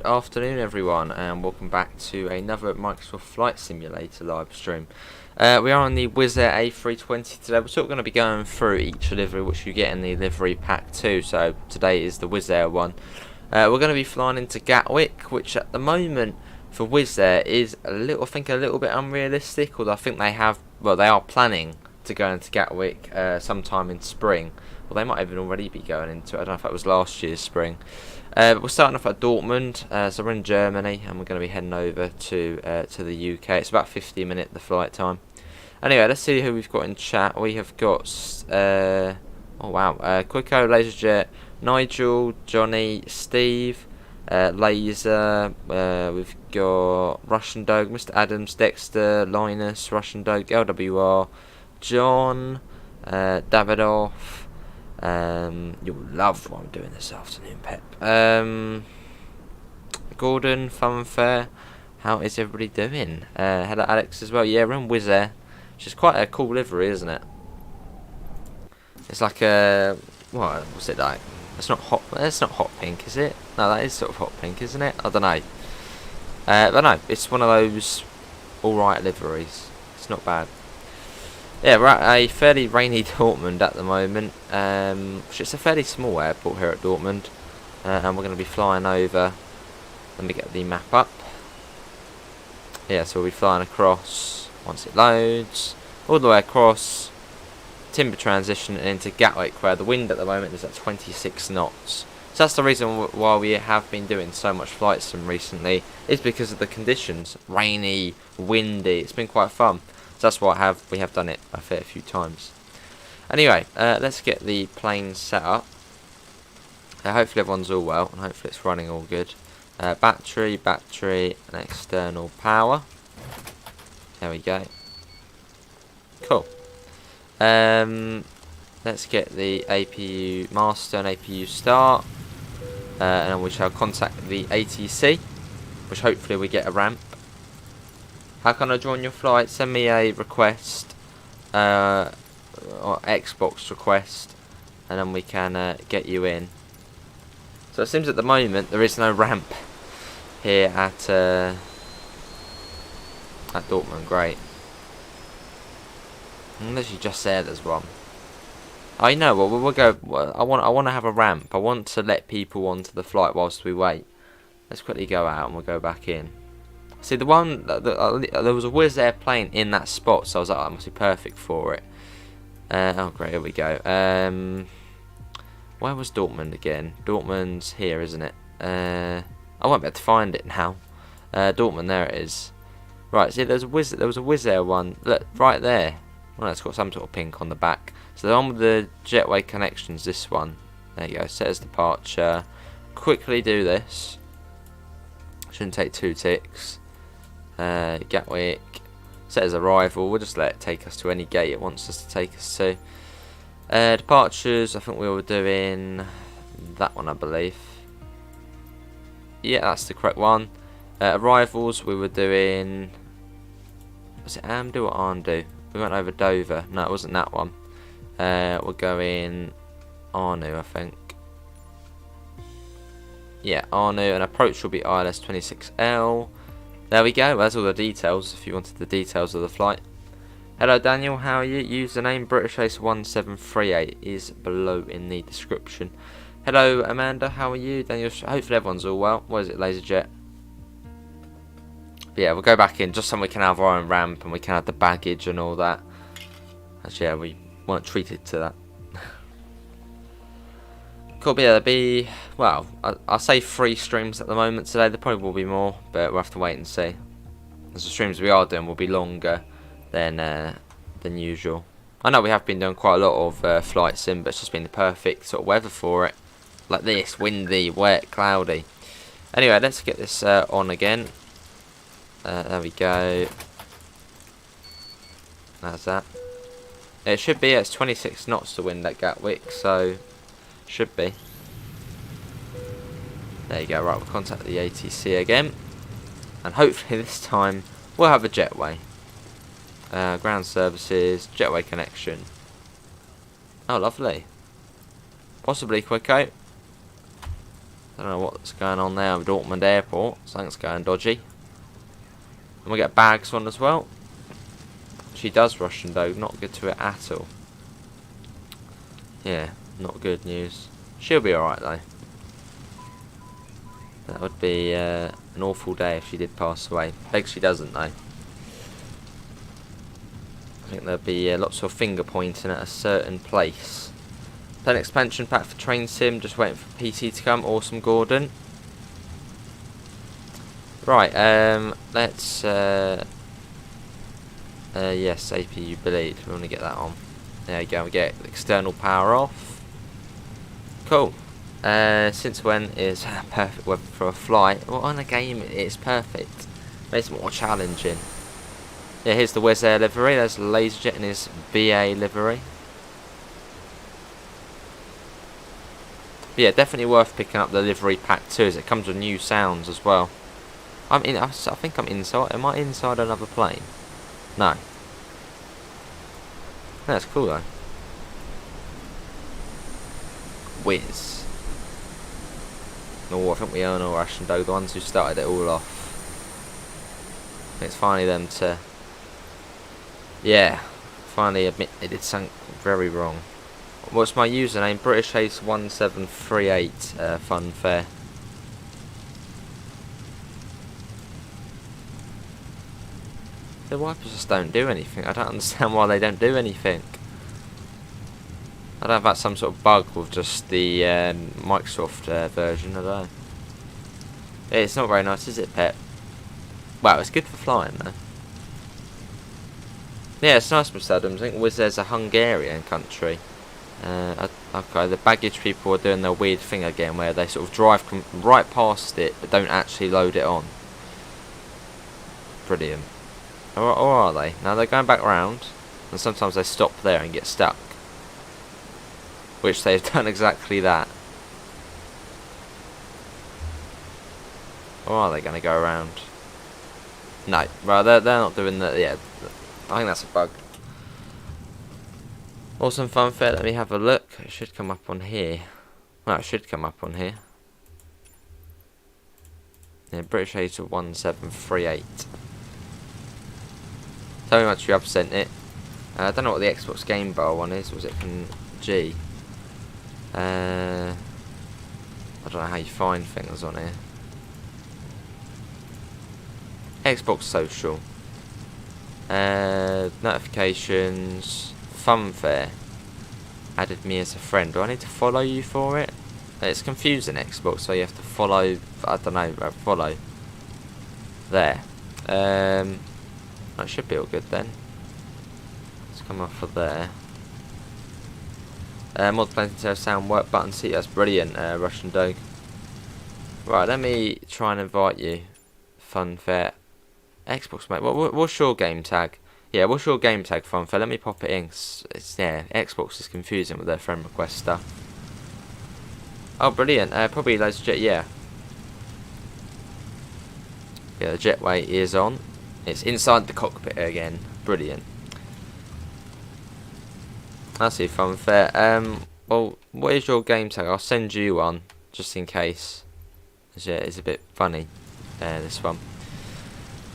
afternoon everyone, and welcome back to another Microsoft Flight Simulator live stream. We are on the Wizz Air A320 today. We're sort of going to be going through each delivery which you get in the livery pack too. So today is the Wizz Air one. We're going to be flying into Gatwick, which at the moment for Wizz Air is a little bit unrealistic, although I think they are planning to go into Gatwick sometime in spring. Well, they might even already be going into it. I don't know if that was last year's spring. But we're starting off at Dortmund, so we're in Germany, and we're going to be heading over to the UK. It's about 50-minute the flight time. Anyway, let's see who we've got in chat. We have got Quicko, Laserjet, Nigel, Johnny, Steve, Laser. We've got Russian Dog, Mr. Adams, Dexter, Linus, Russian Dog, LWR, John, Davidoff. You'll love what I'm doing this afternoon, Pep. Gordon, Funfair, how is everybody doing? Hello, Alex as well. Yeah, we're in Wizz Air, which is quite a cool livery, isn't it? It's like a what's it like? It's not hot pink, is it? No, that is sort of hot pink, isn't it? I don't know. But no, it's one of those alright liveries. It's not bad. Yeah, we're at a fairly rainy Dortmund at the moment, which is a fairly small airport here at Dortmund, and we're going to be flying over. Let me get the map up. Yeah, so we'll be flying across, once it loads, all the way across, timber transition and into Gatwick, where the wind at the moment is at 26 knots. So that's the reason why we have been doing so much flight sim recently, is because of the conditions. Rainy, windy, it's been quite fun. So that's why we have done it a fair few times. Anyway, let's get the plane set up. Hopefully everyone's all well, and hopefully it's running all good. Battery, and external power. There we go. Cool. Let's get the APU master and APU start, and then we shall contact the ATC, which hopefully we get a ramp. How can I join your flight? Send me a request, or Xbox request, and then we can get you in. So it seems at the moment there is no ramp here at Dortmund. Great. Unless you just said there's one. I know. Well, we'll go. I want to have a ramp. I want to let people onto the flight whilst we wait. Let's quickly go out and we'll go back in. See, there was a Wizz Air plane in that spot, so I was like, oh, that must be perfect for it. Oh, great, here we go. Where was Dortmund again? Dortmund's here, isn't it? I won't be able to find it now. Dortmund, there it is. Right, see, there was a Wizz Air one. Look, right there. Well, it's got some sort of pink on the back. So the one with the jetway connections, this one. There you go, set as departure. Quickly do this. Shouldn't take 2 ticks. Gatwick, set as arrival. We'll just let it take us to any gate it wants us to take us to. Departures, I think we were doing that one, I believe. Yeah, that's the correct one. Arrivals, we were doing, was it Amdo or Arndu? We went over Dover. No, it wasn't that one. We're going Arnu, I think. Yeah, Arnu, and approach will be ILS 26L. There we go, well, that's all the details if you wanted the details of the flight. Hello Daniel, how are you? Username britishacebusiness is below in the description. Hello Amanda, how are you? Daniel, hopefully everyone's all well. What is it, Laserjet? But yeah, we'll go back in just so we can have our own ramp and we can have the baggage and all that. Actually, yeah, we weren't treated to that. Cool, but yeah, there'll be, well, I'll say 3 streams at the moment today. There probably will be more, but we'll have to wait and see. As the streams we are doing will be longer than usual. I know we have been doing quite a lot of flight sim, but it's just been the perfect sort of weather for it. Like this, windy, wet, cloudy. Anyway, let's get this on again. There we go. That's that. It should be, it's 26 knots to wind at Gatwick, so should be. There you go. Right, we'll contact the ATC again, and hopefully this time we'll have a jetway. Ground services, jetway connection. Oh, lovely. Possibly Quicko. Don't know what's going on there with Dortmund Airport. Something's going dodgy. And we get bags on as well. She does Russian though, not good to it at all. Yeah, not good news. She'll be alright though. That would be an awful day if she did pass away. Beg she doesn't though. I think there'll be lots of finger pointing at a certain place. Then expansion pack for Train Sim, just waiting for PC to come. Awesome, Gordon. Right, let's yes, APU bleed. We want to get that on. There you go. We get external power off. Cool. Since when is perfect weather for a flight? Well, on a game it's perfect. Makes it more challenging. Yeah, here's the Wizz Air livery. There's Laserjet in his BA livery. But yeah, definitely worth picking up the livery pack too, as it comes with new sounds as well. I think I'm inside. Am I inside another plane? No. That's cool though. Whiz. Oh, I think we own all Russian Dough, the ones who started it all off. It's finally them to, yeah, finally admit they did something very wrong. What's my username? BritishAce1738. Funfair. The wipers just don't do anything. I don't understand why they don't do anything. I don't know if that's some sort of bug with just the Microsoft version. I don't know. It's not very nice, is it, Pep? Wow, it's good for flying though. Yeah, it's nice, Mr. Adams. I think Wizz Air's a Hungarian country. Okay, the baggage people are doing their weird thing again, where they sort of drive right past it, but don't actually load it on. Brilliant. Or are they? Now they're going back round, and sometimes they stop there and get stuck. Which they've done exactly that. Or are they going to go around? No, right, they're not doing that. Yeah, I think that's a bug. Awesome Funfair, let me have a look. It should come up on here. Well, it should come up on here. Yeah, BritishAce1738. Tell me once you have sent it. I don't know what the Xbox Game Bar one is. Was it from G? I don't know how you find things on here. Xbox Social. Notifications. Funfair. Added me as a friend. Do I need to follow you for it? It's confusing, Xbox, so you have to follow. I don't know. Follow. There. That should be all good then. Let's come off of there. Mod plenty of sound work button. See, that's brilliant, Russian Doug. Right, let me try and invite you. Funfair. Xbox, mate. What's your game tag? Yeah, what's your game tag, Funfair? Let me pop it in. Yeah, Xbox is confusing with their friend request stuff. Oh, brilliant. Probably loads of jet. Yeah. Yeah, the jetway is on. It's inside the cockpit again. Brilliant. That's it, Funfair. Well, what is your game tag? I'll send you one just in case. Yeah, it's a bit funny. This one.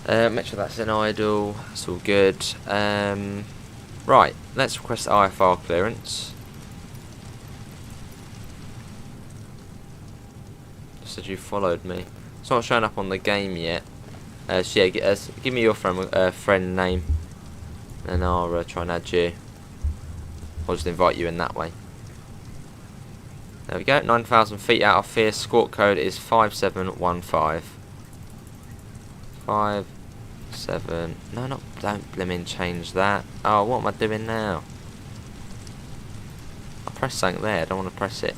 Make sure that's an idle. It's all good. Right, let's request IFR clearance. Just said you followed me. It's not showing up on the game yet. So yeah, give me your friend name, and I'll try and add you. I'll just invite you in that way. There we go. 9,000 feet out of fear. Squawk code is 5715. 57. No, don't blimmin' change that. Oh, what am I doing now? I pressed something there. I don't want to press it.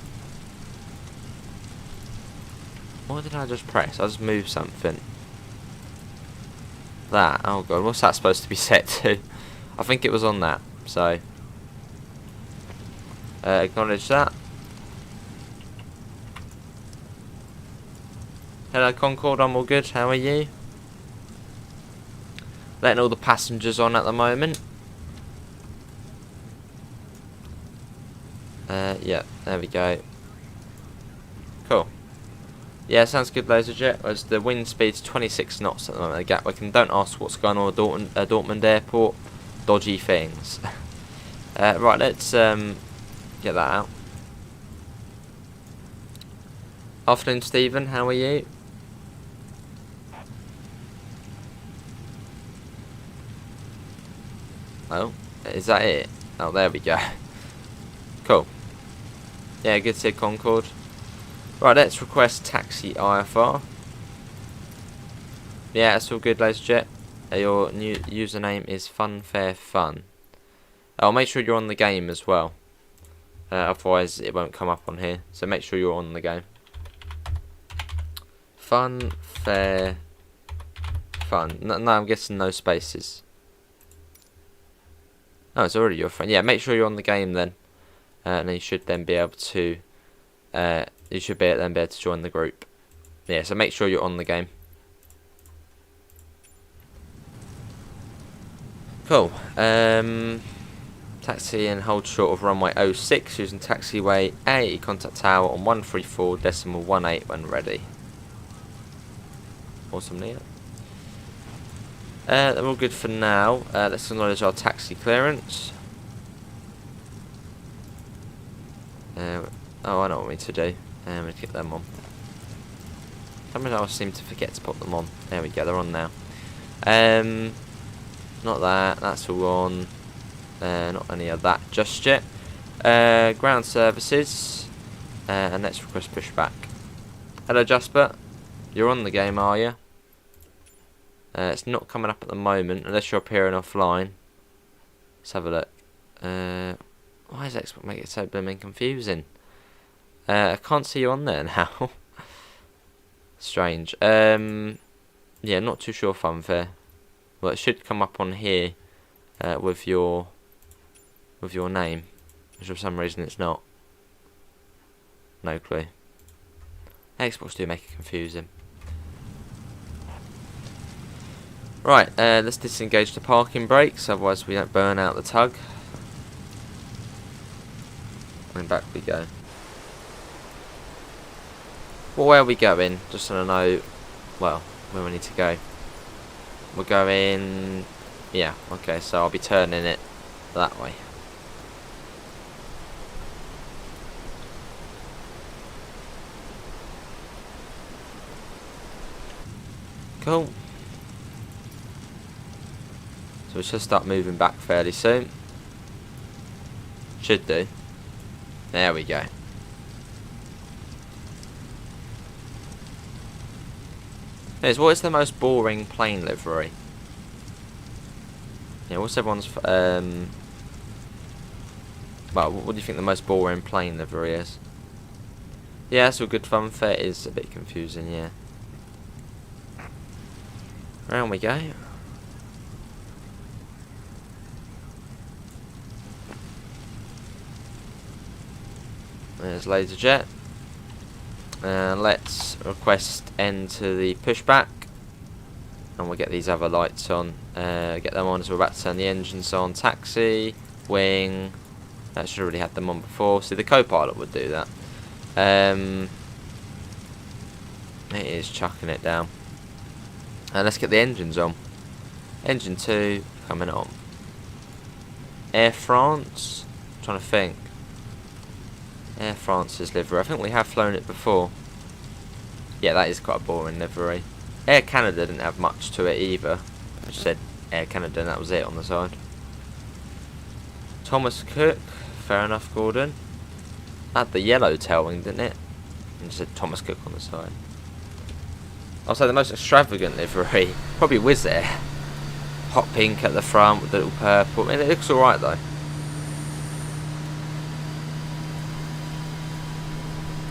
What did I just press? I just moved something. That. Oh god, what's that supposed to be set to? I think it was on that. So acknowledge that. Hello Concord, I'm all good. How are you? Letting all the passengers on at the moment. Yeah, there we go. Cool. Yeah, sounds good, laser jet. As the wind speed's 26 knots at the moment at Gatwick, and don't ask what's going on at Dortmund Airport. Dodgy things. Right, let's get that out. Afternoon, Stephen. How are you? Oh, is that it? Oh, there we go. Cool. Yeah, good to see Concorde. Right, let's request taxi IFR. Yeah, that's all good, laser jet. Your new username is funfairfun. I'll make sure you're on the game as well. Otherwise, it won't come up on here. So make sure you're on the game. Fun, fair, fun. No, I'm guessing no spaces. Oh, it's already your friend. Yeah, make sure you're on the game then. And you should then be able to. You should be able to join the group. Yeah, so make sure you're on the game. Cool. Taxi and hold short of runway 06 using taxiway A. Contact tower on 134.18 when ready. Awesome, Neil. They're all good for now. Let's acknowledge our taxi clearance. Oh, I know what we need to do. We need to get them on. Sometimes I seem to forget to put them on. There we go, they're on now. Not that, that's all on. Not any of that just yet. Ground services. And let's request pushback. Hello, Jasper. You're on the game, are you? It's not coming up at the moment, unless you're appearing offline. Let's have a look. Why does Xbox make it so blooming confusing? I can't see you on there now. Strange. Yeah, not too sure, Funfair. Well, it should come up on here with your name, which for some reason it's not. No clue. Xbox do make it confusing. Right, let's disengage the parking brakes, otherwise we don't burn out the tug. And back we go. Well, where are we going? Just so I know, well, where we need to go. We're going, yeah, okay, so I'll be turning it that way. Cool. So we should start moving back fairly soon. Should do. There we go. What is the most boring plane livery? Yeah, what's everyone's well, what do you think the most boring plane livery is? Yeah, that's all good fun. Fair is a bit confusing, yeah. Round we go. There's laser jet. And let's request end to the pushback. And we'll get these other lights on. Get them on as we're about to turn the engines on. Taxi, wing. I should have already had them on before. See, the co-pilot would do that. It is chucking it down. And let's get the engines on. Engine 2 coming on. Air France. I'm trying to think. Air France's livery. I think we have flown it before. Yeah, that is quite a boring livery. Air Canada didn't have much to it either. I just said Air Canada and that was it on the side. Thomas Cook. Fair enough, Gordon. Had the yellow tailwing, didn't it? And just said Thomas Cook on the side. I'll say the most extravagant livery. Probably Wizz Air. Hot pink at the front with the little purple. I mean, it looks alright though.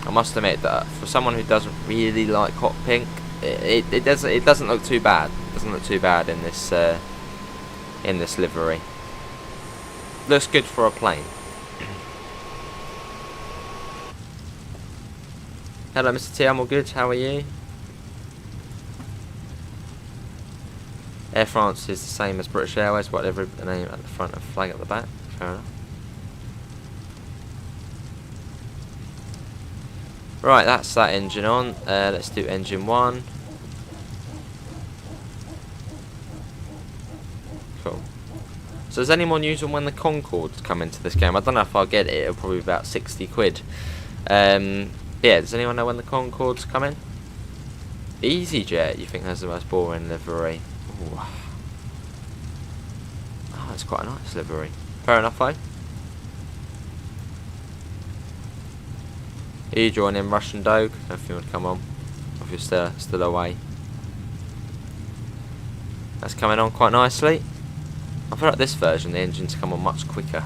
I must admit that for someone who doesn't really like hot pink, it doesn't look too bad. It doesn't look too bad in this livery. Looks good for a plane. Hello, Mr. T. I'm all good. How are you? Air France is the same as British Airways, whatever the name at the front and flag at the back. Fair enough. Right, that's that engine on. Let's do engine 1. Cool. So is there any more news on when the Concords come into this game? I don't know if I'll get it. It'll probably be about 60 quid. Yeah, does anyone know when the Concords come in? EasyJet, you think has the most boring livery? Ooh. Oh, that's quite a nice livery. Fair enough, though. Are you joining Russian Dog? If you want to come on, if you're still away. That's coming on quite nicely. I feel like this version, the engines come on much quicker.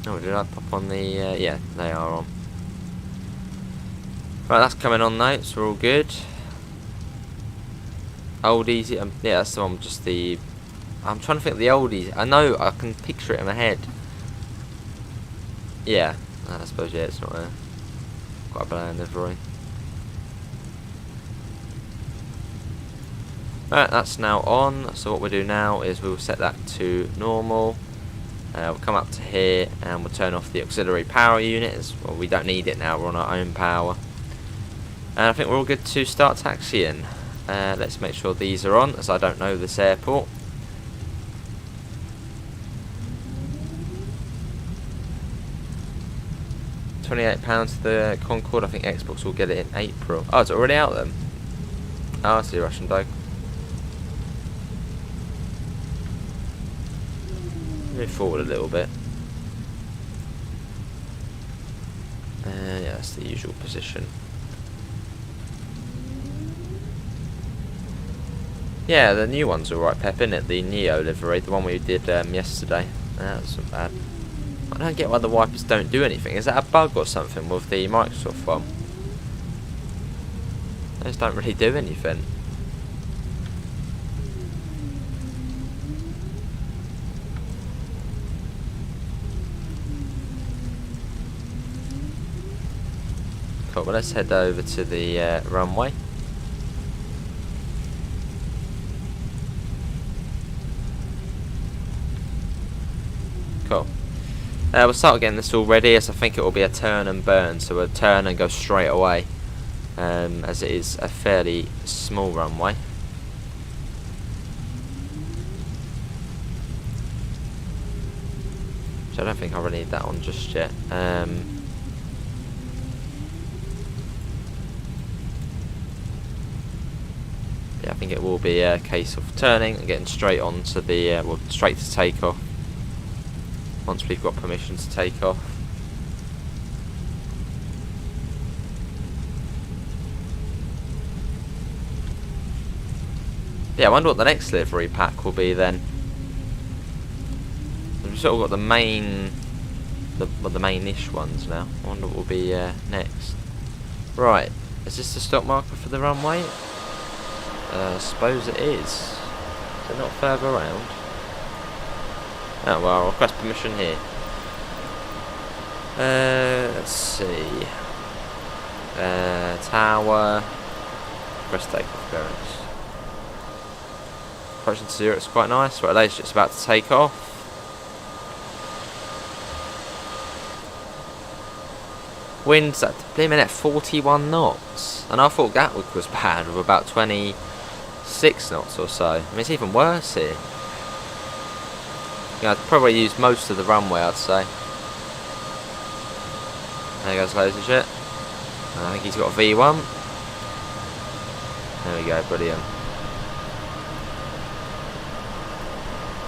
Oh, did I pop on the... yeah, they are on. Right, that's coming on now, so we're all good. Old Easy, yeah, that's the one, just the... I'm trying to think of the Old Easy. I know, I can picture it in my head. Yeah, I suppose, yeah, it's not quite a bland livery. Right, that's now on, so what we'll do now is we'll set that to normal. We'll come up to here and we'll turn off the auxiliary power unit. Well, we don't need it now, we're on our own power. And I think we're all good to start taxiing. Let's make sure these are on, as I don't know this airport. £28 for the Concorde. I think Xbox will get it in April. Oh, it's already out then. Oh, I see, Russian Dog. Move forward a little bit. Yeah, that's the usual position. Yeah, the new one's alright, Pep, isn't it? The Neo livery, the one we did yesterday. That wasn't bad. I don't get why the wipers don't do anything. Is that a bug or something with the Microsoft one? They just don't really do anything. Cool, well let's head over to the runway. Cool. We'll start getting this all ready, as I think it will be a turn and burn, so we'll turn and go straight away, as it is a fairly small runway. So I don't think I really need that on just yet. Yeah, I think it will be a case of turning and getting straight on to the, well, straight to takeoff. Once we've got permission to take off. Yeah, I wonder what the next livery pack will be then. We've sort of got the main, the main-ish ones now. I wonder what will be next. Right, is this the stop marker for the runway? I suppose it is. Is it not further around? Oh well, I'll request permission here. Let's see. Tower. Request takeoff clearance. Approaching to 0, it's quite nice. Right, it's just about to take off. Wind's at a minute 41 knots. And I thought Gatwick was bad with about 26 knots or so. I mean, it's even worse here. Yeah, I'd probably use most of the runway, I'd say. There goes loads of shit. I think he's got a V1. There we go, brilliant.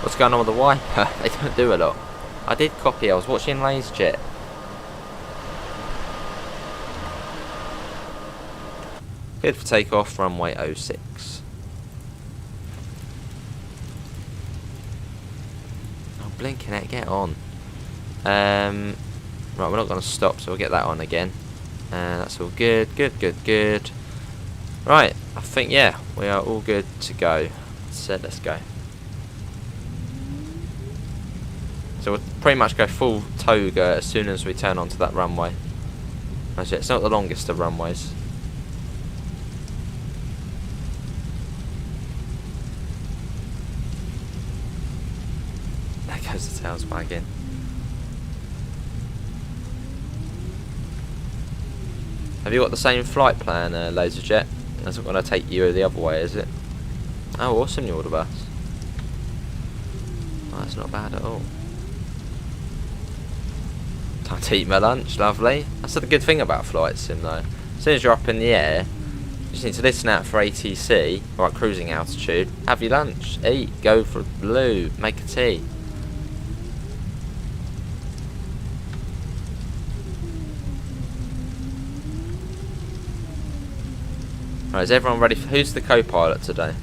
What's going on with the wiper? They don't do a lot. I did copy, I was watching LazyJet. Good for takeoff, runway 06. Blinking it, get on. Right, we're not going to stop, so we'll get that on again. That's all good, good. Right, I think, yeah, we are all good to go. So let's go. So we'll pretty much go full toga as soon as we turn onto that runway. Actually, it's not the longest of runways. There goes the tails wagging. Have you got the same flight plan, Laserjet? That's not going to take you the other way, is it? Oh, awesome, the order bus. Oh, that's not bad at all. Time to eat my lunch, lovely. That's the good thing about flight sim though. As soon as you're up in the air, you just need to listen out for ATC, or at cruising altitude, have your lunch, eat, go for blue, make a tea. Right, is everyone ready for, who's the co-pilot today?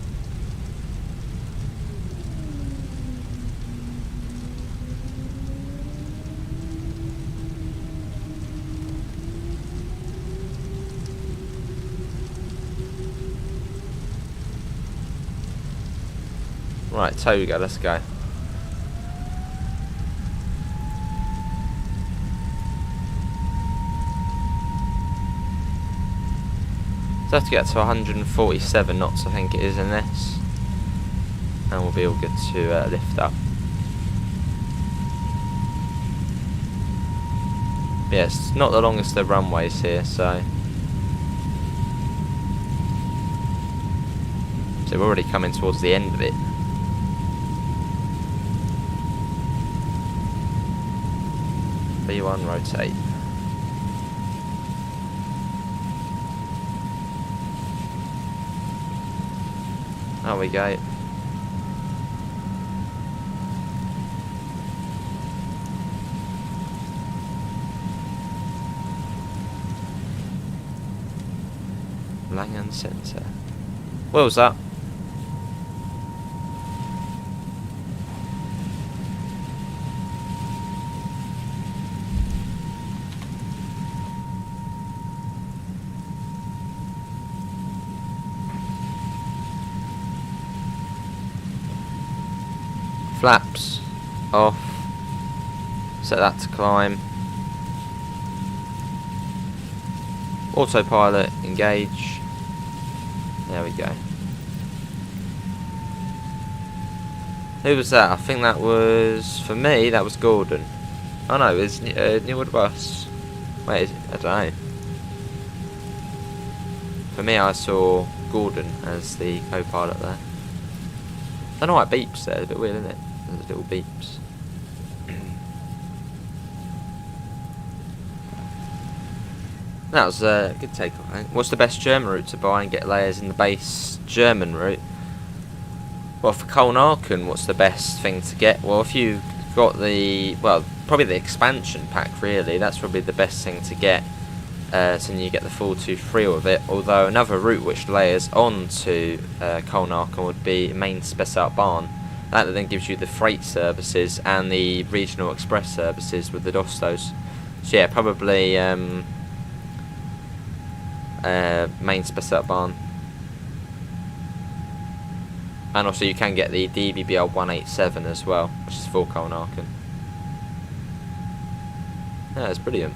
Right, Toga, let's go. So I have to get to 147 knots, I think it is in this, and we'll be all good to lift up. Yes, not the longest of runways here, so we're already coming towards the end of it. B1 rotate. There we go. Langham Centre. Wheels up. Flaps off. Set that to climb. Autopilot engage. There we go. Who was that? I think that was, for me, that was Gordon. Oh no, it's New Order Bus. Wait, I don't know. For me, I saw Gordon as the co-pilot there. I don't know why it beeps there. It's a bit weird, isn't it? There's little beeps. That was a good takeoff, I think. What's the best German route to buy and get layers in the base German route? Well, for Kolnaken, what's the best thing to get? Well, if you've got the, well, probably the expansion pack, really. That's probably the best thing to get. So you get the full 2-3 of it. Although another route which layers on to Kolnaken would be main Spessart Bahn. That then gives you the freight services and the regional express services with the Dostos. So yeah, probably main Spessart Bahn. And also you can get the DBBL 187 as well, which is for Kolnaken. Yeah, it's brilliant.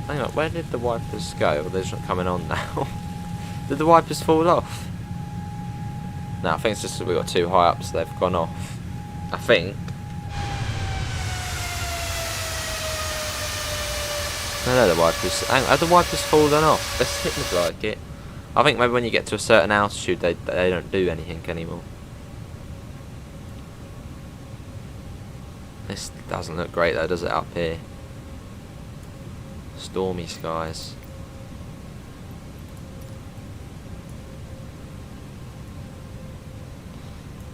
Hang on, where did the wipers go? Well, they're just not coming on now. Did the wipers fall off? No, I think it's just that we got too high up, so they've gone off. I think. I know the wipers. Are the wipers fallen off? This look like it. I think maybe when you get to a certain altitude, they don't do anything anymore. This doesn't look great though, does it, up here? Stormy skies.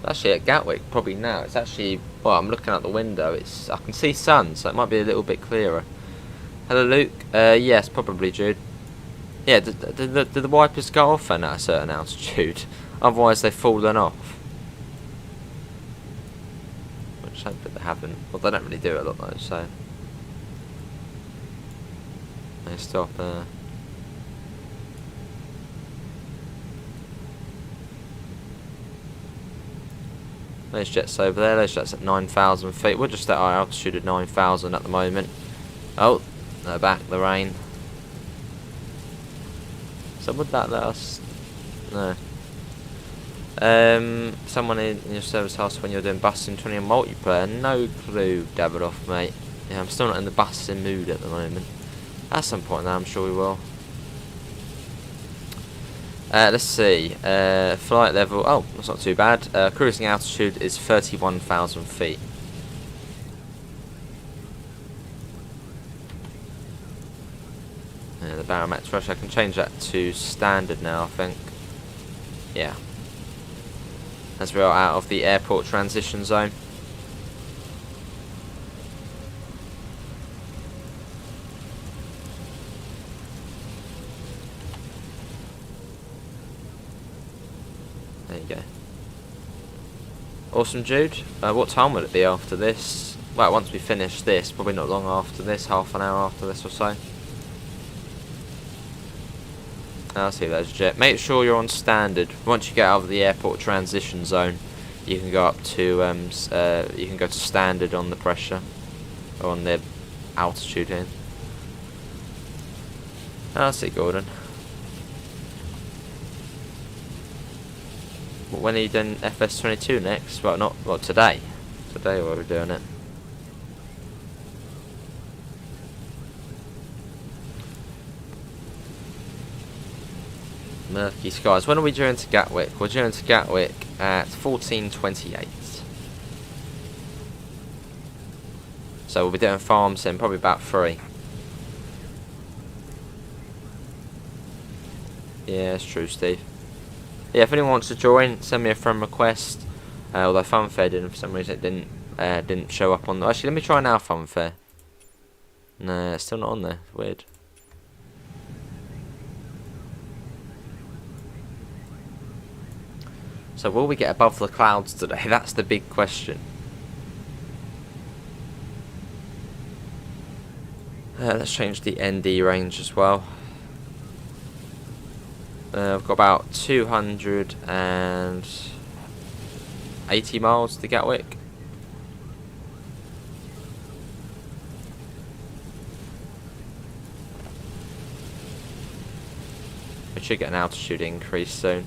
Actually at Gatwick, probably now, it's actually, well, I'm looking out the window, I can see sun, so it might be a little bit clearer. Hello Luke, yes, probably Jude. Yeah, did the wipers go off at a certain altitude? Otherwise they've fallen off. Which I hope that they haven't. Well, they don't really do it a lot though, so. They stop, those jets over there, those jets at 9,000 feet. We're just at our altitude of 9,000 at the moment. Oh, they're back, the rain. So would that let us... No. Someone in your service house when you're doing busting 20 and multiplayer? No clue, Davidoff, mate. Yeah, I'm still not in the busting mood at the moment. At some point now, I'm sure we will. Let's see. Flight level. Oh, that's not too bad. Cruising altitude is 31,000 feet. The barometric pressure, I can change that to standard now, I think. Yeah. As we are out of the airport transition zone. There you go. Awesome, Jude. What time will it be after this? Well, once we finish this, probably not long after this, half an hour after this or so. I'll see those, Jet. Make sure you're on standard. Once you get out of the airport transition zone, you can go up to you can go to standard on the pressure, or on the altitude here. I'll see, Gordon. When are you doing FS22 next? Well, not today. Today we're doing it. Murky skies. When are we due to Gatwick? We're due to Gatwick at 14:28. So we'll be doing farms in probably about 3. Yeah, that's true, Steve. Yeah, if anyone wants to join, send me a friend request. Although Funfair didn't, for some reason it didn't show up on. Actually, let me try now, Funfair. No, it's still not on there. Weird. So will we get above the clouds today? That's the big question. Let's change the ND range as well. I've got about 280 miles to Gatwick. We should get an altitude increase soon.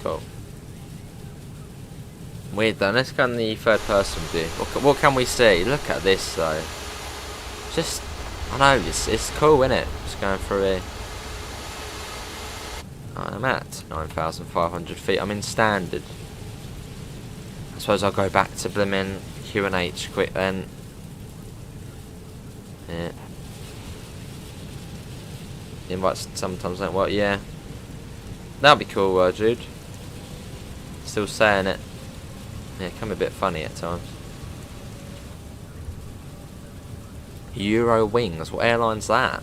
Cool. Weird though. Let's go in the third person view. What can we see? Look at this though. Just, I know, it's cool, isn't it? Just going through here. I'm at 9,500 feet. I'm in standard. I suppose I'll go back to blimmin' Q&H quick then. Yeah. The invites sometimes don't work. Yeah. That'll be cool, Jude. Still saying it. Yeah, it can be a bit funny at times. Euro Wings, what airline's that?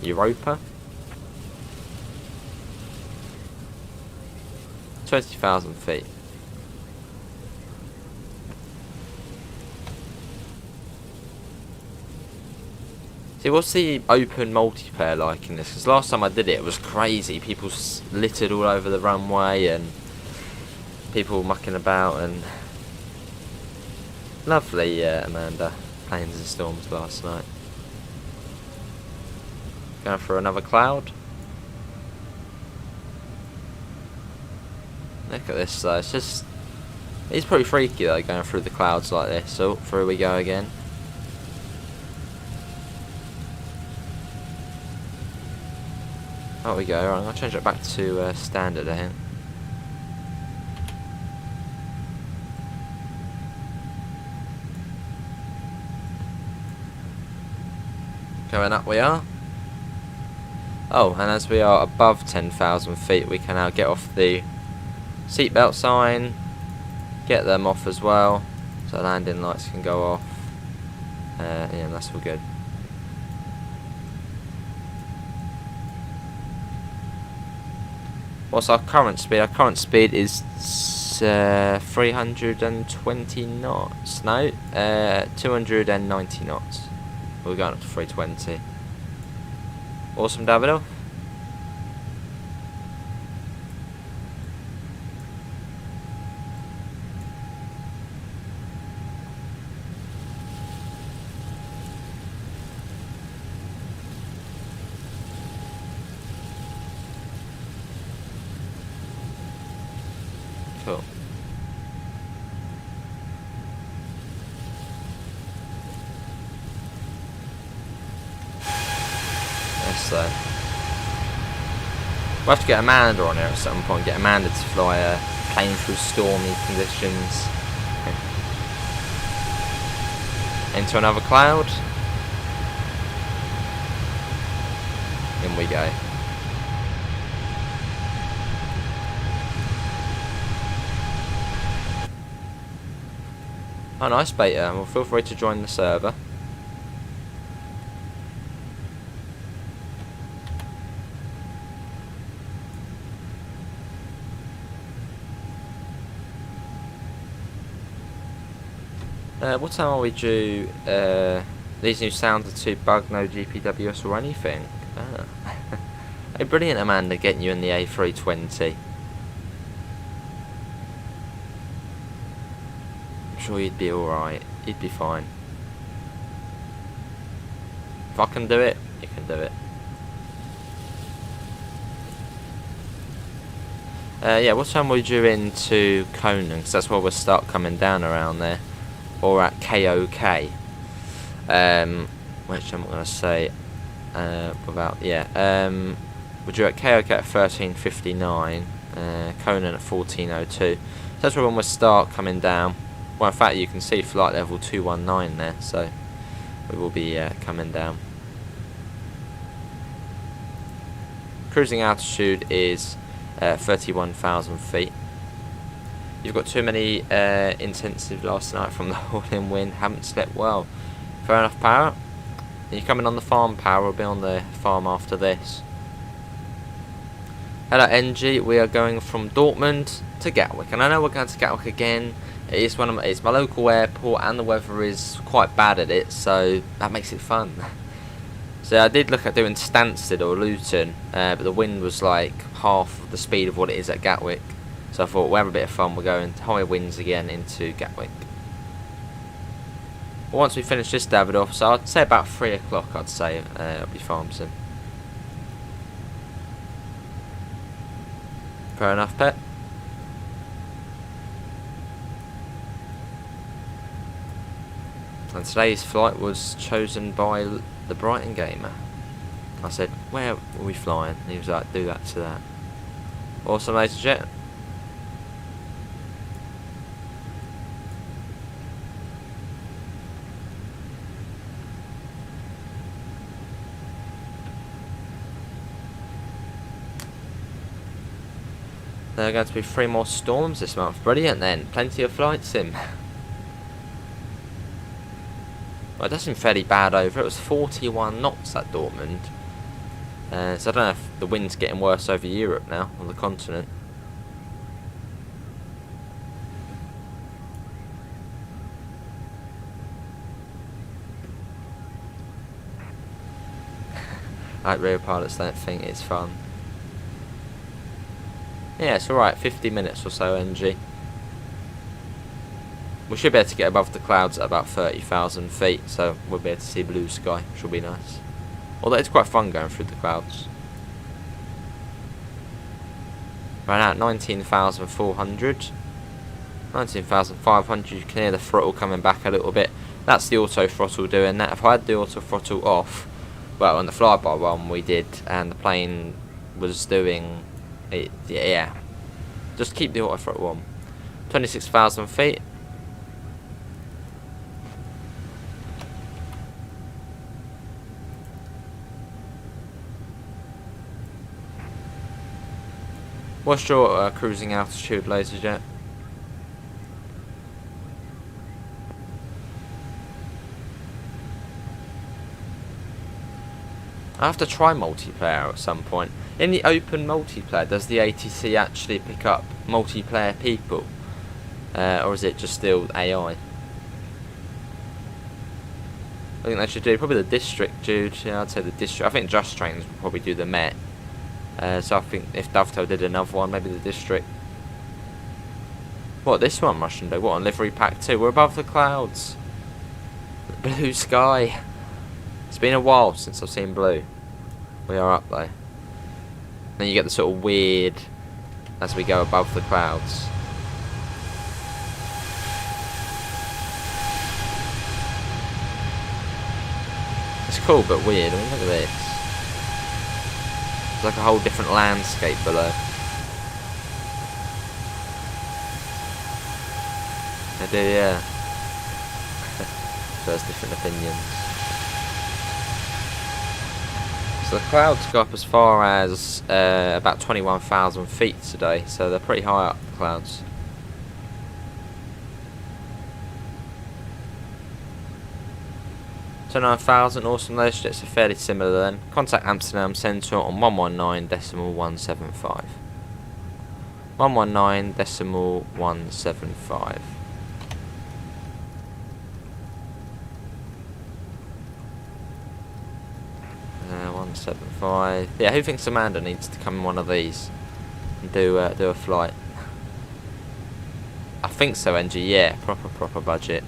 Europa? 20,000 feet. See, what's the open multiplayer like in this? Because last time I did it, it was crazy. People littered all over the runway and people mucking about and lovely, Amanda. Planes and storms last night. Going for another cloud. Look at this though. It's pretty freaky though, going through the clouds like this. So through we go again. Out we go. Right, I'm gonna change it back to standard, I think. Going up we are. Oh, and as we are above 10,000 feet, we can now get off the seatbelt sign, get them off as well, so landing lights can go off. Yeah, that's all good. What's our current speed? Our current speed is 320 knots. No, 290 knots. We're going up to 320. Awesome, Davido. so we'll have to get Amanda on here at some point. Get Amanda to fly a plane through stormy conditions into another cloud. In we go. Oh, nice beta. Well, feel free to join the server. What time are we due? These new sounds are too bug, no GPWS or anything. Ah. Hey, brilliant, Amanda, getting you in the A320. I'm sure you'd be alright. You'd be fine. If I can do it, you can do it. Yeah, what time are we due into Conan? Because that's where we'll start coming down around there. Or at KOK. Which I'm not going to say without, yeah. We're due at KOK at 13:59. Conan at 14:02. So that's where we'll start coming down. Well, in fact, you can see flight level 219 there, so we will be coming down. Cruising altitude is 31,000 feet. You've got too many intensive last night from the hauling wind. Haven't slept well. Fair enough, Power. You're coming on the farm, Power. We'll be on the farm after this. Hello, NG. We are going from Dortmund to Gatwick, and I know we're going to Gatwick again. It's my local airport, and the weather is quite bad at it, so that makes it fun. So I did look at doing Stansted or Luton, but the wind was like half the speed of what it is at Gatwick. So I thought we'll have a bit of fun. We're going high winds again into Gatwick. Well, once we finish this Davidoff, so I'd say about 3 o'clock. I'd say it'll be Farmson. Fair enough, pet. And today's flight was chosen by the Brighton Gamer. I said, where are we flying? And he was like, do that to that. Awesome, ladies and gentlemen. There are going to be 3 more storms this month. Brilliant then. Plenty of flight sim. Well, it does seem fairly bad over. It was 41 knots at Dortmund. So I don't know if the wind's getting worse over Europe now, on the continent. Like real pilots don't think it's fun. Yeah, it's alright, 50 minutes or so, NG. We should be able to get above the clouds at about 30,000 feet, so we'll be able to see blue sky, which will be nice. Although it's quite fun going through the clouds. Right now, 19,400. 19,500, you can hear the throttle coming back a little bit. That's the auto throttle doing that. If I had the auto throttle off, well, on the flyby one we did, and the plane was doing it, yeah. Just keep the auto throttle on. 26,000 feet. What's your cruising altitude, LaserJet? I have to try multiplayer at some point. In the open multiplayer, does the ATC actually pick up multiplayer people? Or is it just still AI? I think they should do probably the district, dude. Yeah, I'd say the district. I think Just Trains will probably do the Met. So I think if Dovetail did another one, maybe the district. What, this one Russian do? What, on Livery Pack 2? We're above the clouds. Blue sky. It's been a while since I've seen blue. We are up though. Then you get the sort of weird as we go above the clouds. It's cool but weird. I mean, look at this. It's like a whole different landscape below. I do, yeah. So there's different opinions. So the clouds go up as far as about 21,000 feet today, so they're pretty high up, the clouds. So 9,000, awesome. Those jets are fairly similar then. Contact Amsterdam Central on 119.175. 119.175. 175. Yeah, who thinks Amanda needs to come in one of these and do a flight? I think so, NG. Yeah, proper budget.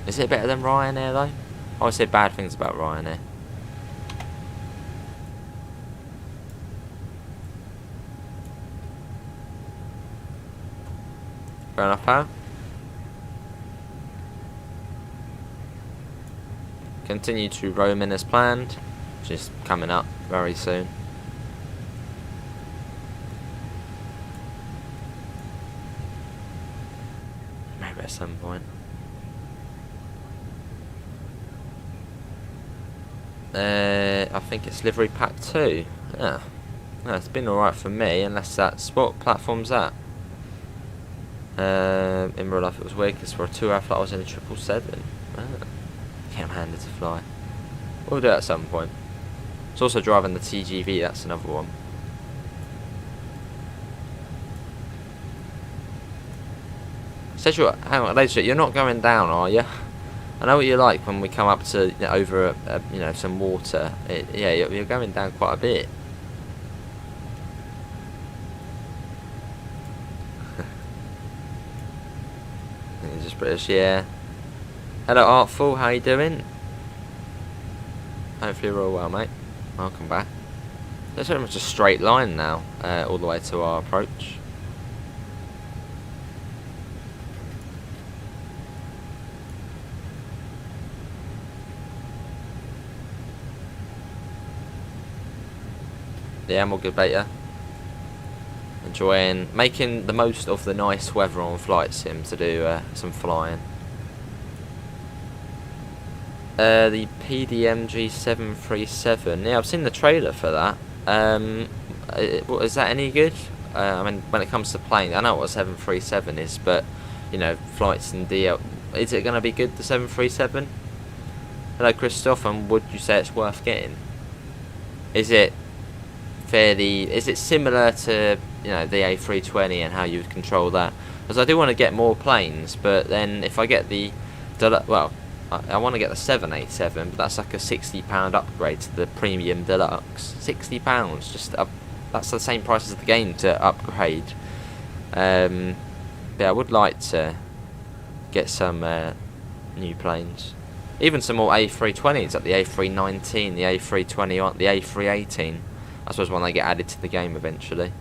Is it better than Ryanair though? I always say bad things about Ryanair. Fair enough, pal. Continue to roam in as planned, which is coming up very soon. Maybe at some point. I think it's livery pack 2. Yeah. No, it's been alright for me, unless that's what platform's that. In real life it was weird because for a 2-hour flight I was in a 777. Get I'm handed to fly. We'll do it at some point. It's also driving the TGV, that's another one. Says hang on, ladies, you're not going down, are you? I know what you're like when we come up to over some water. Yeah, you're going down quite a bit. You're just British, yeah. Hello, Artful. How you doing? Hopefully you're all well, mate. Welcome back. There's very much a straight line now, all the way to our approach. Yeah, I'm all good, mate, yeah. Enjoying, making the most of the nice weather on Flight Sim to do some flying. The PDMG 737. Yeah, I've seen the trailer for that. Is that any good? I mean, when it comes to plane, I know what a 737 is, but flights in DL. Is it going to be good, the 737? Hello, Christoph, and would you say it's worth getting? Is it similar to the A320 and how you would control that? Because I do want to get more planes, but then if I get the I want to get the 787, but that's like a £60 upgrade to the premium deluxe. £60, just that's the same price as the game to upgrade. But I would like to get some new planes, even some more A320s, like the A319, the A320, the A318. I suppose when they get added to the game eventually.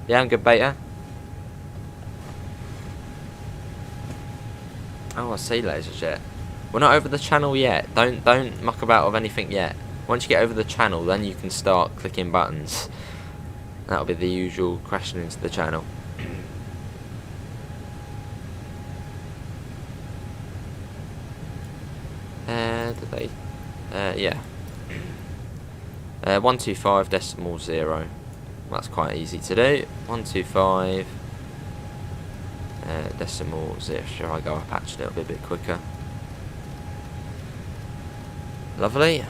Yeah, I'm good, beta. Oh, I see, laser jet. We're not over the channel yet. Don't muck about with anything yet. Once you get over the channel, then you can start clicking buttons. That'll be the usual crashing into the channel. Did they? Yeah. 125.0. That's quite easy to do. 125 decimal 0. Sure, I go up actually, it'll be a bit quicker. Lovely.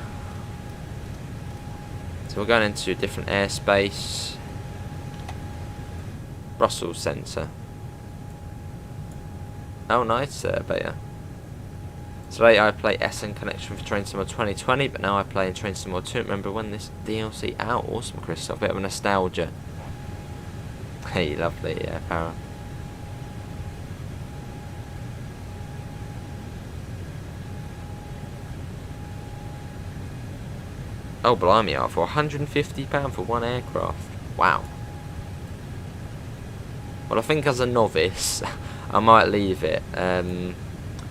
So we're going into a different airspace. Brussels Centre. Oh, nice there, beta. Today I play SN Connection for Train Sim 2020, but now I play in Train Sim 2. Remember when this DLC out? Awesome, Christoph. A bit of a nostalgia. Hey, lovely, yeah, Farah. Oh, blimey, for £150 for one aircraft. Wow. Well, I think as a novice, I might leave it.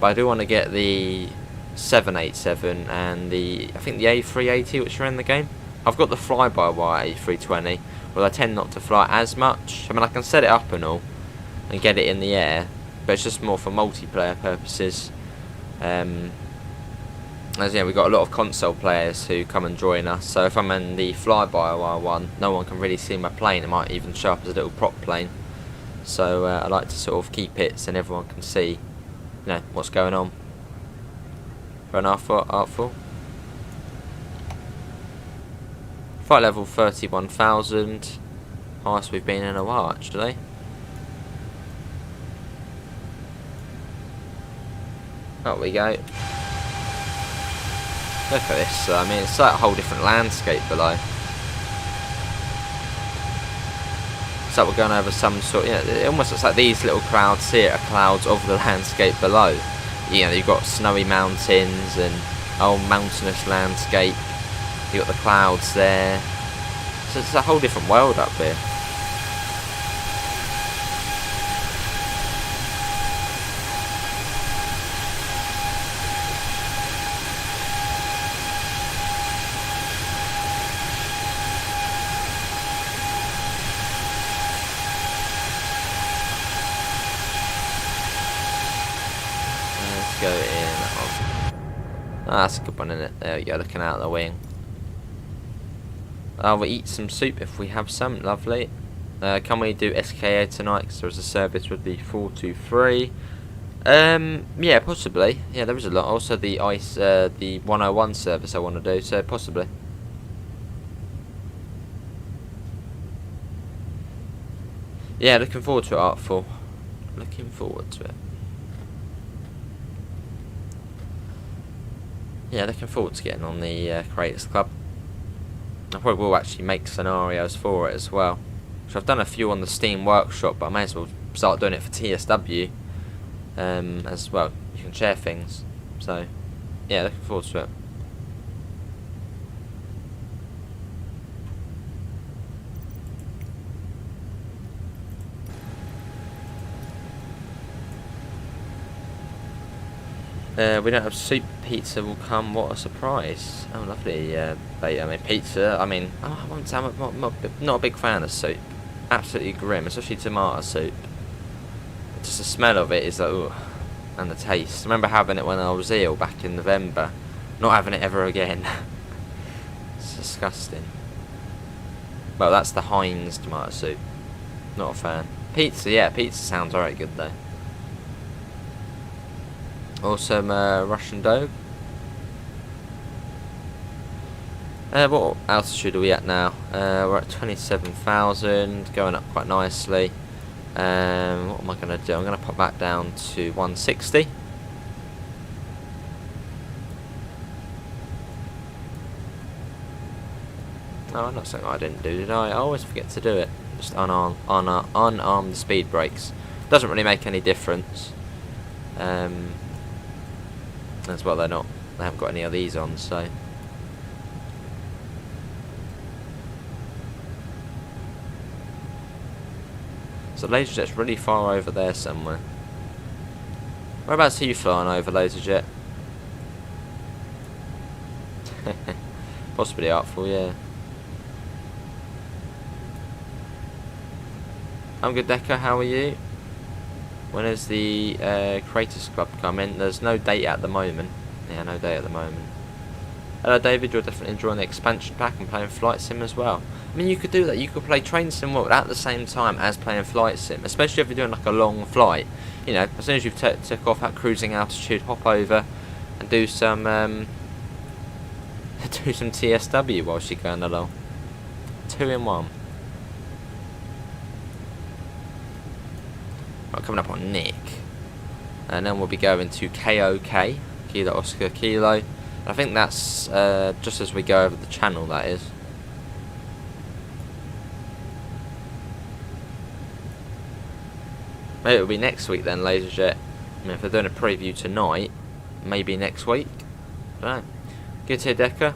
But I do want to get the 787 and I think the A380, which are in the game. I've got the fly-by-wire A320, but I tend not to fly as much. I mean, I can set it up and all, and get it in the air, but it's just more for multiplayer purposes. As we've got a lot of console players who come and join us, so if I'm in the fly-by-wire one, no one can really see my plane. It might even show up as a little prop plane. So I like to sort of keep it so everyone can see, what's going on. Run artful. Flight level 31,000. Highest we've been in a while, actually. Up we go. Look at this. I mean, it's like a whole different landscape below. It's like we're going over some sort. It almost looks like these little clouds here are clouds of the landscape below. You've got snowy mountains and mountainous landscape. You've got the clouds there. So it's a whole different world up here. Let's go in. That's a good one, isn't it? There we go, looking out the wing. We'll eat some soup if we have some. Lovely. Can we do SKA tonight? Because there's a service with the 423. Yeah, possibly. Yeah, there is a lot. Also the the 101 service I want to do. So possibly. Yeah, looking forward to it, Artful. Looking forward to it. Yeah, looking forward to getting on the Creators Club. I probably will actually make scenarios for it as well. So I've done a few on the Steam Workshop, but I may as well start doing it for TSW as well. You can share things. So, yeah, looking forward to it. We don't have soup. Pizza will come. What a surprise! Oh, lovely. Bait. I mean, pizza. I mean, I won't say I'm not a big fan of soup. Absolutely grim, especially tomato soup. Just the smell of it is like, ugh, and the taste. I remember having it when I was ill back in November. Not having it ever again. It's disgusting. Well, that's the Heinz tomato soup. Not a fan. Pizza, yeah, pizza sounds alright good though. Also, Russian dough. What altitude are we at now? We're at 27,000, going up quite nicely. What am I going to do? I'm going to pop that down to 160. Oh, not something I didn't do, did I? I always forget to do it. Just unarm the speed brakes. Doesn't really make any difference. As well, they haven't got any of these on, so. So LaserJet's really far over there somewhere. Whereabouts are you flying over, LaserJet? Possibly Artful, yeah. I'm good, Decker, how are you? When is the Creators Club coming? There's no date at the moment. Yeah, no date at the moment. Hello David, you're definitely enjoying the expansion pack and playing Flight Sim as well. I mean, you could do that. You could play Train Sim World at the same time as playing Flight Sim, especially if you're doing like a long flight. As soon as you've took off at cruising altitude, hop over and do some TSW whilst you're going along. 2 in 1. Right, coming up on Nick, and then we'll be going to KOK, Kilo Oscar Kilo. I think that's just as we go over the channel, that is. Maybe it'll be next week then, LaserJet. I mean, if they're doing a preview tonight, maybe next week. I don't know. Good here, Decker.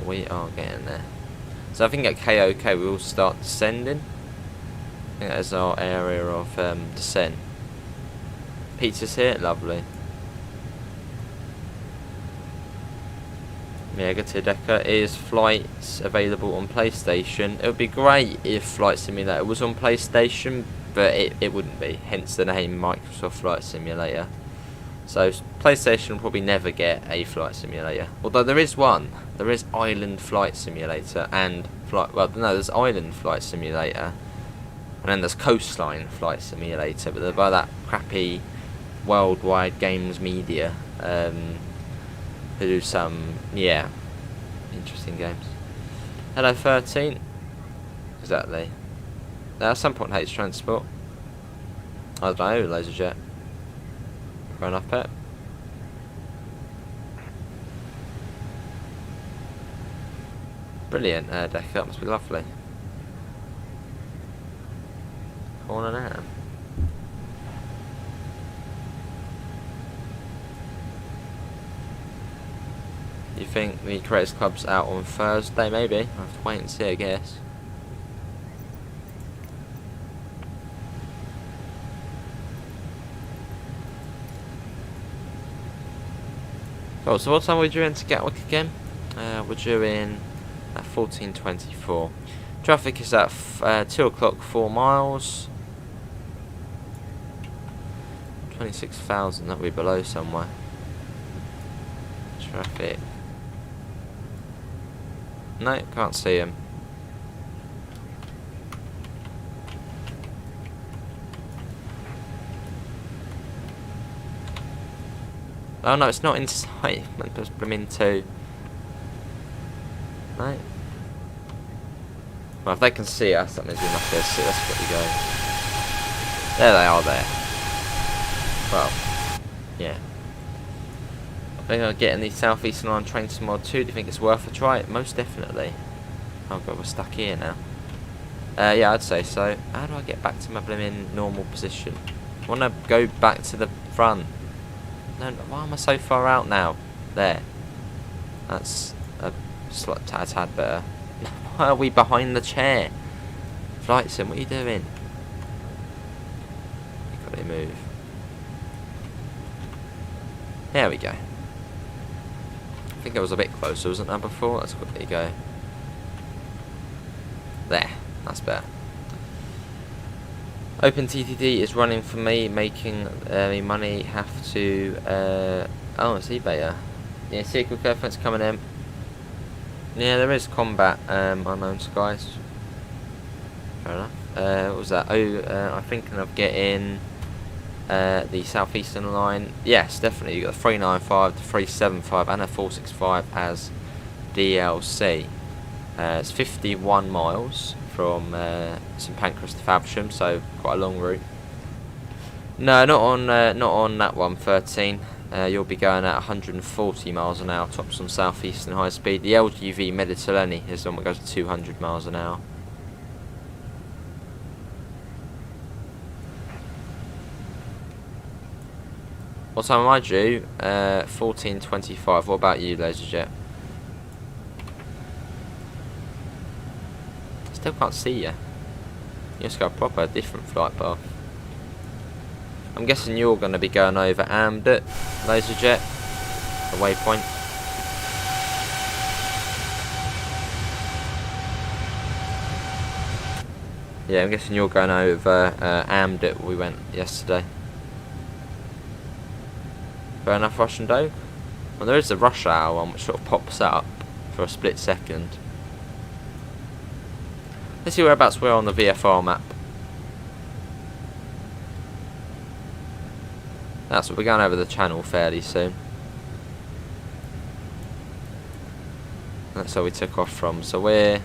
We are getting there. So I think at KOK we will start descending. I think that is our area of descent. Pizza's here, lovely. Yeah, go to Decker. Is flights available on PlayStation? It would be great if Flight Simulator was on PlayStation, but it wouldn't be. Hence the name Microsoft Flight Simulator. So PlayStation will probably never get a Flight Simulator. Although there is one. There is Island Flight Simulator and there's Island Flight Simulator, and then there's Coastline Flight Simulator. But they're by that crappy Worldwide Games Media. Who do some, interesting games. Hello 13. Exactly. Now at some point hates transport. I don't know, LaserJet. Run up it. Brilliant, deck up, must be lovely. Corner now. You think the Creators Club's out on Thursday? Maybe. I'll have to wait and see, I guess. Cool, so what time are we due in to Gatwick again? We're due in at 14:24. Traffic is at 2 o'clock, 4 miles. 26,000, that'll be below somewhere. Traffic. No, can't see him. Oh no, it's not in sight. I'm just blim into. No. Well, if they can see us, that means we must be able to see us. Got to go. There they are. There. Well, yeah. I think I'll get in the South Eastern Line train tomorrow too. Do you think it's worth a try? Most definitely. Oh god, we're stuck here now. Yeah, I'd say so. How do I get back to my blooming normal position? I want to go back to the front. No, why am I so far out now? There. That's a tad better. Why are we behind the chair? Flight Sim, what are you doing? You gotta move. There we go. I think it was a bit closer, wasn't that before? Let's quickly go. There, that's better. OpenTTD is running for me, making me money. Have to. Oh, it's eBay. Yeah, Secret Reference coming in. Yeah, there is combat unknown skies. Fair enough. What was that? I'm thinking of getting the Southeastern Line. Yes, definitely. You got the 395, the 375, and a 465 as DLC. It's 51 miles from St Pancras to Faversham, so quite a long route. No, not on that one. 13. You'll be going at 140 miles an hour, tops on Southeastern high speed. The LGV Mediterranean is the one that goes at 200 miles an hour. What time am I due? 14:25. What about you, LaserJet? Still can't see you. You just got a proper different flight path. I'm guessing you're going to be going over Amdet, LaserJet, the waypoint. Yeah, I'm guessing you're going over Amdet. We went yesterday. Fair enough, Russian Doge. Well, there is the rush hour one which sort of pops up for a split second. Let's see whereabouts we're on the VFR map. That's what we're going over the channel fairly soon. That's where we took off from. So we're.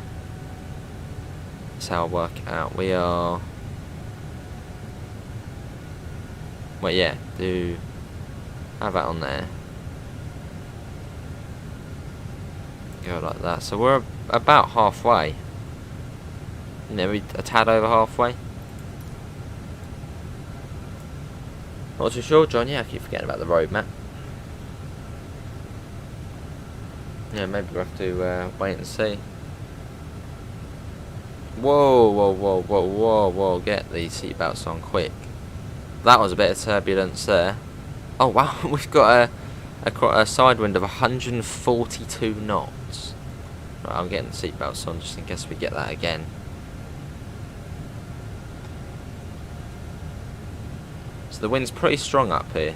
That's how I'll work it out. We are. Well, yeah. Do. Have that on there. Go like that. So we're about halfway. Maybe a tad over halfway. Not too sure, John. Yeah, I keep forgetting about the road map. Yeah, maybe we'll have to wait and see. Whoa, whoa, whoa, whoa, whoa, whoa. Get these seatbelts on quick. That was a bit of turbulence there. Oh, wow. We've got a side wind of 142 knots. Right, I'm getting the seatbelts on just in case we get that again. So the wind's pretty strong up here.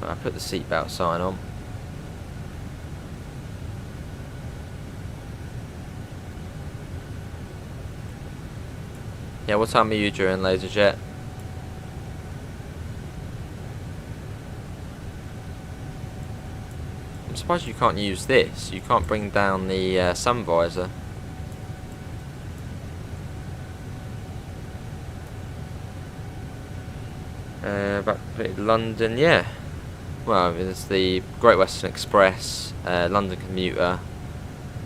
Right, I put the seatbelt sign on. Yeah, what time are you doing, LaserJet? I'm surprised you can't use this. You can't bring down the sun visor. Back to London, yeah. Well, there's the Great Western Express, London Commuter,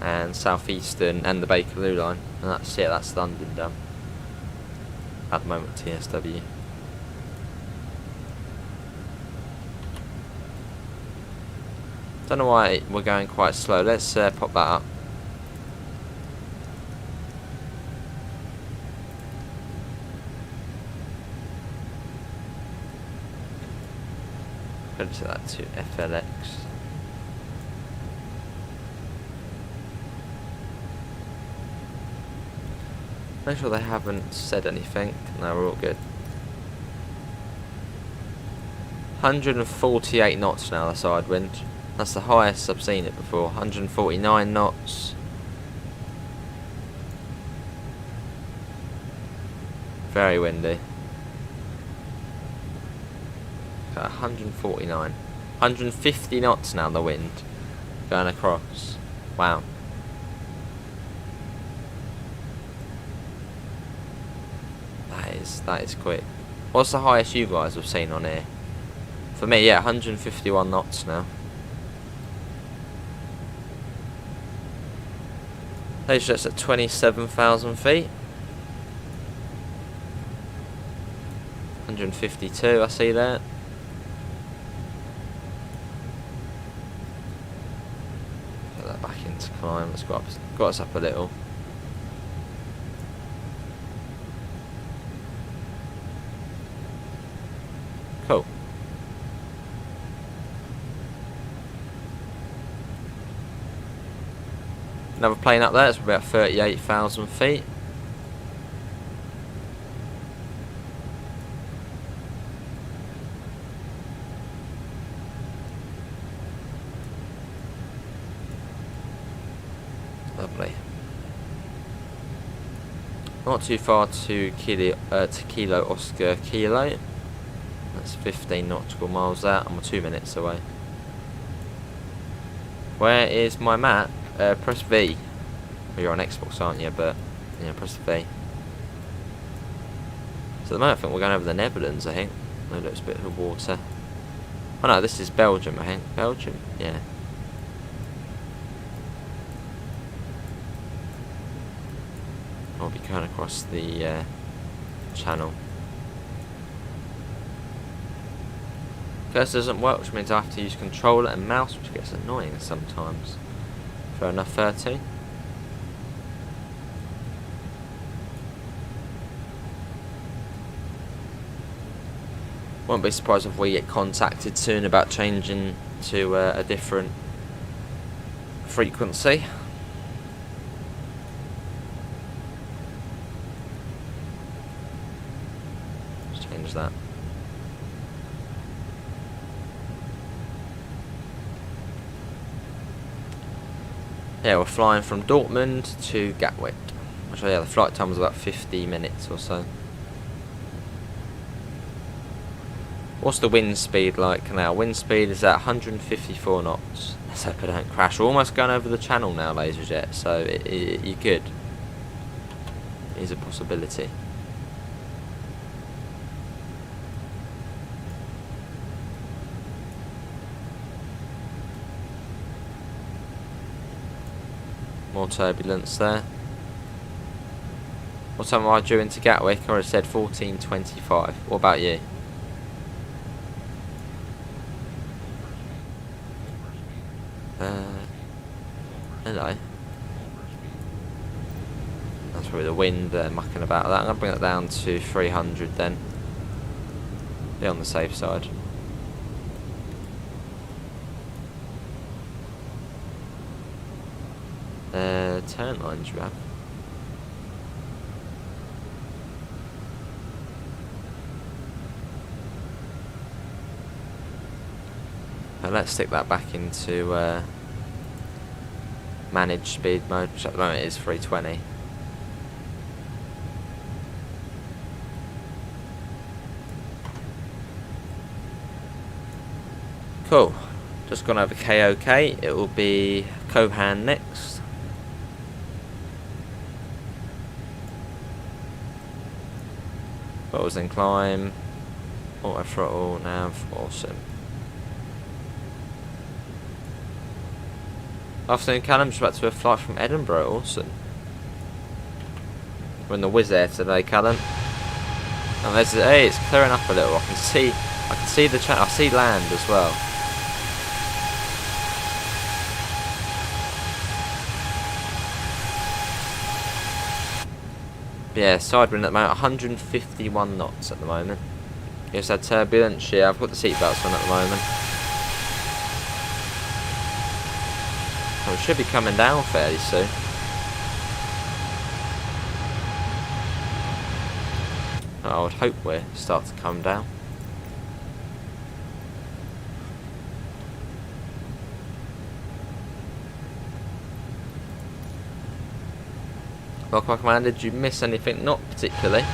and South Eastern, and the Bakerloo line. And that's it, that's London done. At the moment, TSW. Don't know why we're going quite slow. Let's pop that up. Go to that to FLX. Make sure they haven't said anything. No, we're all good. 148 knots now, the side wind. That's the highest I've seen it before. 149 knots. Very windy. 149. 150 knots now, the wind. Going across. Wow. That is quick. What's the highest you guys have seen on here? For me, yeah, 151 knots now. That's at 27,000 feet. 152, I see that. Get that back into climb. Let's got us up a little. Cool. Another plane up there, it's about 38,000 feet. Lovely. Not too far to Kilo Oscar Kilo. That's 15 nautical miles out, and we're 2 minutes away. Where is my map? Press V. Well, you're on Xbox, aren't you? But yeah, press V. So at the moment, I think we're going over the Netherlands. I think. Oh, there's a bit of water. Oh no, this is Belgium. I think Belgium. Yeah. I'll be going across the channel. Cursor doesn't work, which means I have to use controller and mouse, which gets annoying sometimes. Fair enough, 13. Won't be surprised if we get contacted soon about changing to a different frequency. Let's change that. Yeah, we're flying from Dortmund to Gatwick. Actually, yeah, the flight time was about 50 minutes or so. What's the wind speed like now? Wind speed is at 154 knots. Let's hope I don't crash. We're almost going over the channel now, LaserJet, so you could. It is a possibility. More turbulence there. What time am I due into Gatwick? I already said 14:25. What about you? Hello. That's probably the wind mucking about that. I'm going to bring that down to 300 then. Be on the safe side. Turn lines you have. Now let's stick that back into manage speed mode, which at the moment is 320. Cool. Just gone over KOK. It will be Kohan next. Bottles and climb. Auto throttle, nav, awesome. Afternoon, Callum. Just about to a flight from Edinburgh, awesome. We're in the Wizz Air today, Callum. And there's, hey, it's clearing up a little. I can see the channel. I see land as well. Yeah, side wind at the moment, 151 knots at the moment. Yes, that turbulence. Yeah, I've got the seatbelts on at the moment. Oh, it should be coming down fairly soon. I would hope we'll start to come down. Welcome, Commander. Did you miss anything? Not particularly.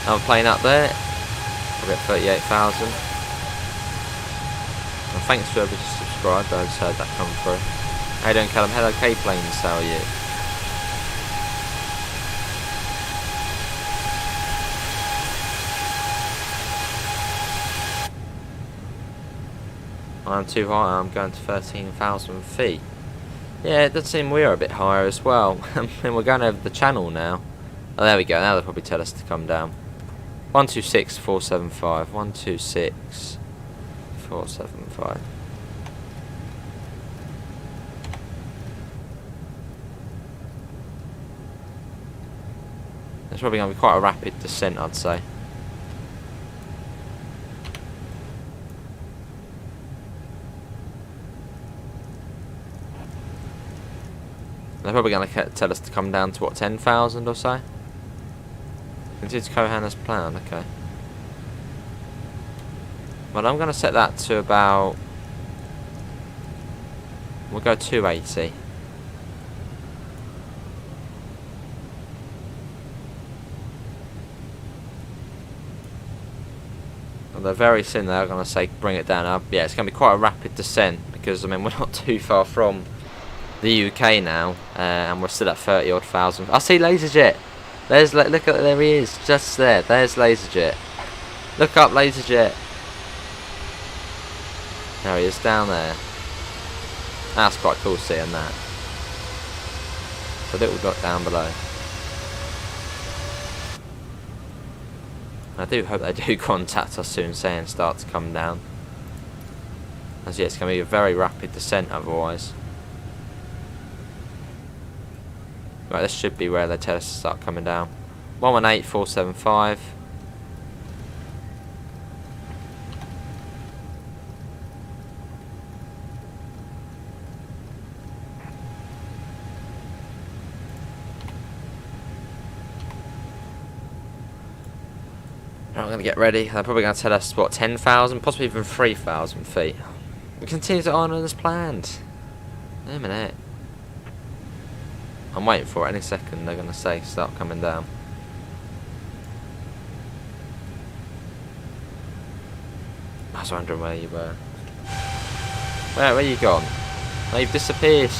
I'm playing up there. I'll get 38,000. Well, thanks for everybody subscribed. I just heard that come through. How you doing, Callum? Hello, K-Planes. How are you? I'm too high. I'm going to 13,000 feet. Yeah, it does seem we are a bit higher as well. And we're going over the channel now. Oh, there we go. Now they'll probably tell us to come down. 126,475. 126,475. It's probably going to be quite a rapid descent, I'd say. They're probably going to tell us to come down to, what, 10,000 or so? Continue to Kohan as planned, okay. Well, I'm going to set that to about... We'll go 280. Although very soon they're going to say bring it down up. Yeah, it's going to be quite a rapid descent because, I mean, we're not too far from the UK now, and we're still at 30 odd thousand. I see LaserJet. There's, look at, there he is, just there. There's LaserJet. Look up, LaserJet. There he is down there. That's quite cool seeing that. It's a little dot down below. I do hope they do contact us soon, saying start to come down. As yeah, it's going to be a very rapid descent otherwise. Right, this should be where they tell us to start coming down. 118,475. Right, I'm going to get ready. They're probably going to tell us, what, 10,000? Possibly even 3,000 feet. We continue to honour as planned. Wait a minute. I'm waiting for it. Any second they're going to say start coming down. I was wondering where you were. Where you gone? Oh, you've disappeared.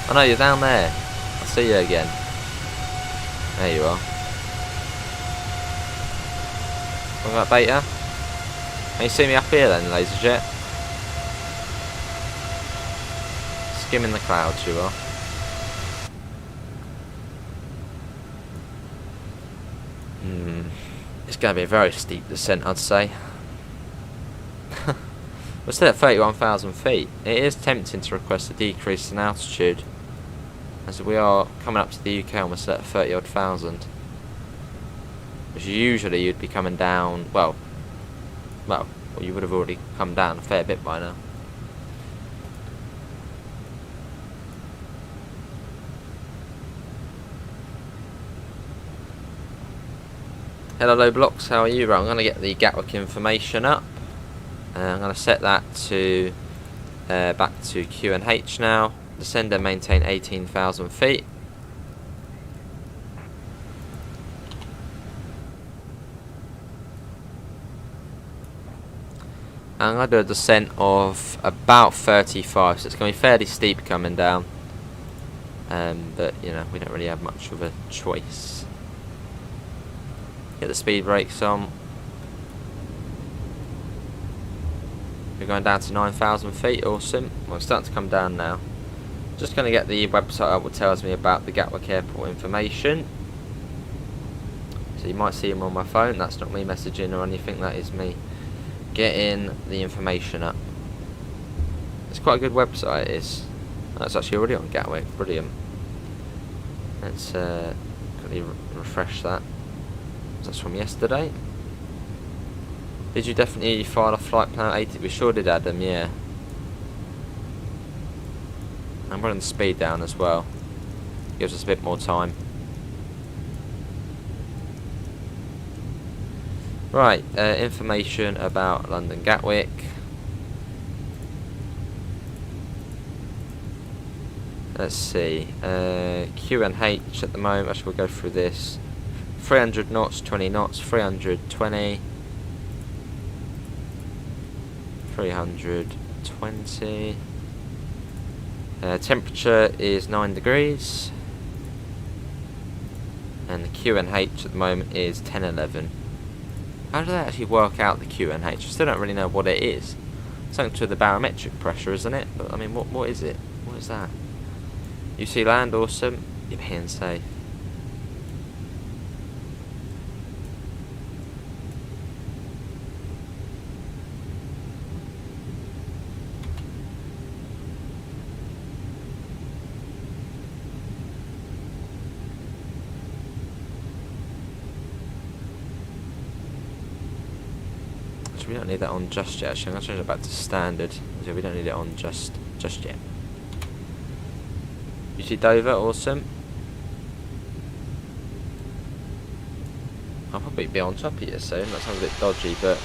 I know you're down there. I'll see you again. There you are. What about beta? Can you see me up here then, LaserJet? Skimming the clouds you are. It's going to be a very steep descent, I'd say. We're still at 31,000 feet. It is tempting to request a decrease in altitude, as we are coming up to the UK and we're still at 30 odd thousand. Which usually you'd be coming down, well, you would have already come down a fair bit by now. Hello blocks, how are you? Right, I'm going to get the Gatwick information up. I'm going to set that to back to Q&H now. Descend and maintain 18,000 feet. I'm going to do a descent of about 35, so it's going to be fairly steep coming down. But, you know, we don't really have much of a choice. Get the speed brakes on. We're going down to 9,000 feet, awesome. Well, it's starting to come down now. Just going to get the website up that tells me about the Gatwick Airport information. So you might see them on my phone. That's not me messaging or anything, that is me getting the information up. It's quite a good website, it is. That's actually already on Gatwick, brilliant. Let's quickly refresh that. That's from yesterday. Did you definitely file a flight plan 80? We sure did, Adam, yeah. I'm running the speed down as well. Gives us a bit more time. Right, information about London Gatwick. Let's see. Q&H at the moment, actually we'll go through this. 300 knots, 20 knots, 320. 320. Temperature is 9 degrees. And the Q&H at the moment is 1011. How do they actually work out the Q&H? I still don't really know what it is. Something to the barometric pressure, isn't it? But I mean, what is it? What is that? You see land, awesome. You're being safe. We don't need that on just yet. Actually, I'm going to change it back to standard. So we don't need it on just yet. You see Dover, awesome. I'll probably be on top of you soon. That sounds a bit dodgy, but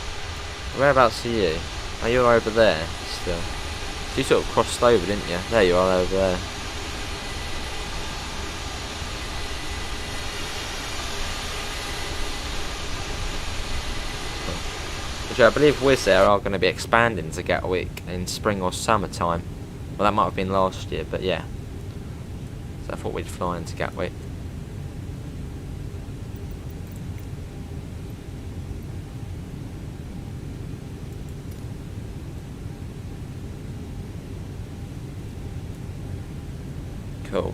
whereabouts are you? Oh, you're over there still. So you sort of crossed over, didn't you? There you are, over there. Which I believe Wizz Air are going to be expanding to Gatwick in spring or summertime. Well, that might have been last year, but yeah. So I thought we'd fly into Gatwick. Cool.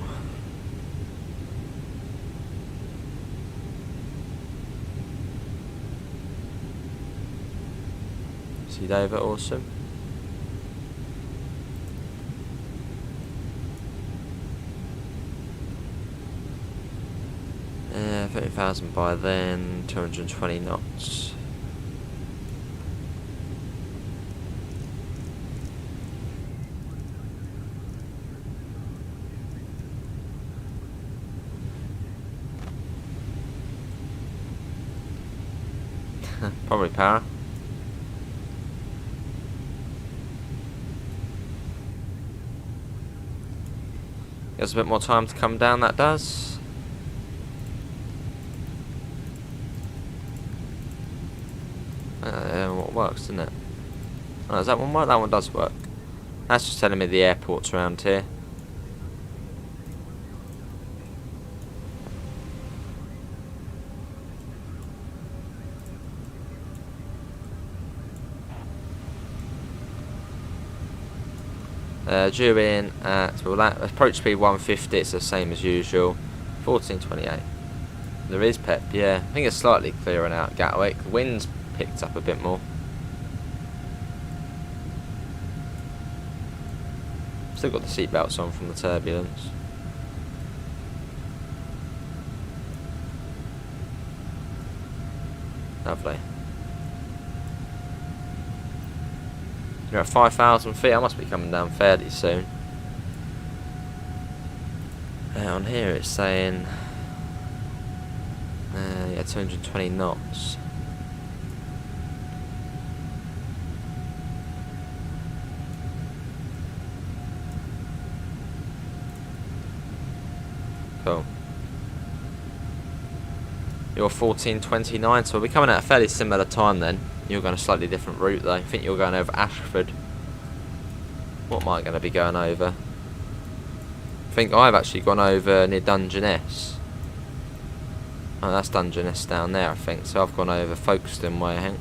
See Dover, awesome. Yeah, 30,000 by then, 220 knots. Probably power. Gives a bit more time to come down, that does. What works, doesn't it? Oh, does that one work? That one does work. That's just telling me the airport's around here. Due in at, well, that approach speed 150, it's the same as usual. 1428. There is pep, yeah. I think it's slightly clearing out Gatwick. The wind's picked up a bit more. Still got the seat belts on from the turbulence. Lovely. You're at 5,000 feet. I must be coming down fairly soon. On here it's saying, yeah, 220 knots. Cool. You're 14:29, so we'll be coming at a fairly similar time then. You're going a slightly different route though. I think you're going over Ashford. What am I going to be going over? I think I've actually gone over near Dungeness. Oh, that's Dungeness down there, I think. So I've gone over Folkestone way, I think.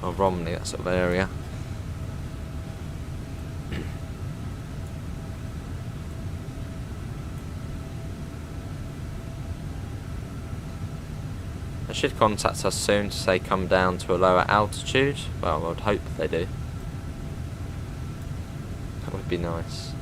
Or Romney, that sort of area. They should contact us soon to say come down to a lower altitude. Well, I would hope they do. That would be nice.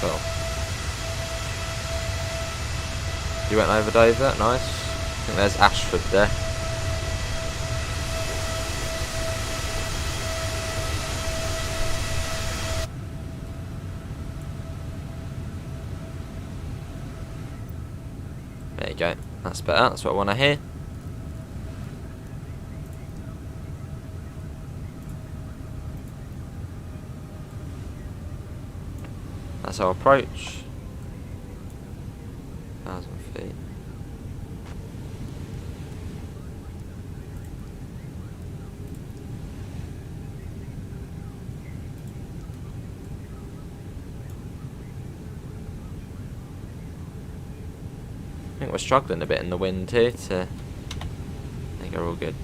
Cool. You went over Dover, nice. I think there's Ashford there. There you go, that's better, that's what I want to hear. That's our approach. 1,000 feet. I think we're struggling a bit in the wind here I think we're all good.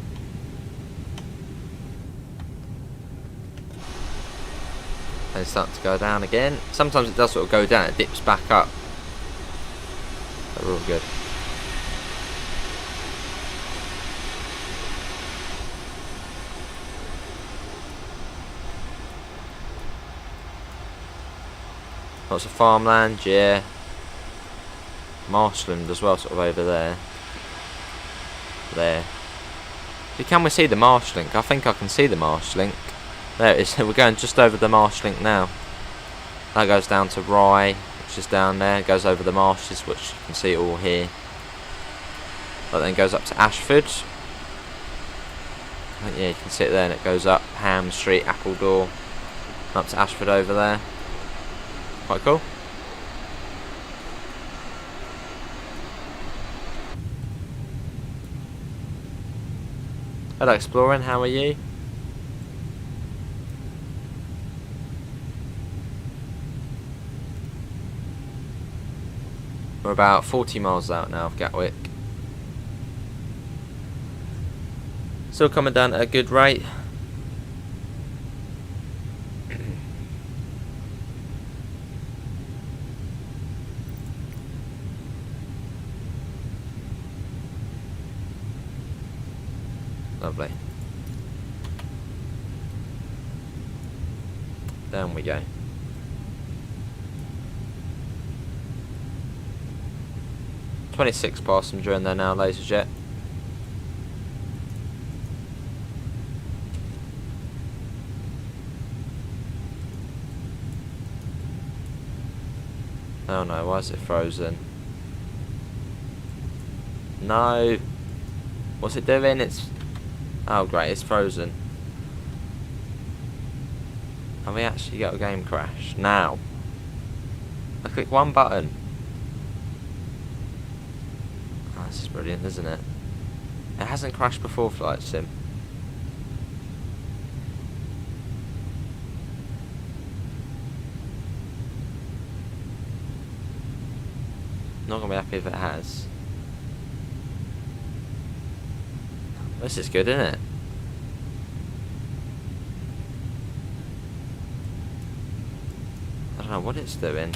And it's starting to go down again. Sometimes it does sort of go down, it dips back up. But we're all good. Lots of farmland, yeah. Marshland as well, sort of over there. There. Can we see the marsh link? I think I can see the marsh link. There it is. We're going just over the marsh link now. That goes down to Rye, which is down there. It goes over the marshes, which you can see it all here. But then goes up to Ashford. Yeah, you can see it there, and it goes up Ham Street, Appledore, up to Ashford over there. Quite cool. Hello Exploring, how are you? We're about 40 miles out now of Gatwick. Still coming down at a good rate. Lovely. Down we go. "26 passenger in there now, laser jet. Oh no, why is it frozen? No! What's it doing? It's... Oh great, it's frozen. And we actually got a game crash. Now. I click one button. Oh, this is brilliant, isn't it? It hasn't crashed before, Flight Sim. Not gonna be happy if it has. This is good, isn't it? don't know what it's doing.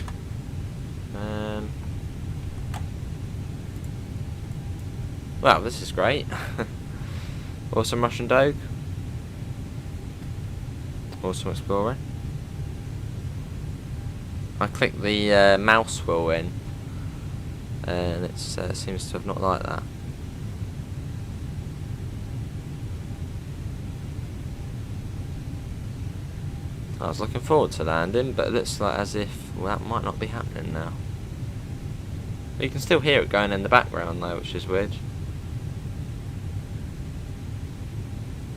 Wow, this is great. Awesome Russian Doge. Awesome Explorer. I clicked the mouse wheel in, and it seems to have not liked that. I was looking forward to landing, but it looks like as if that might not be happening now. You can still hear it going in the background though, which is weird.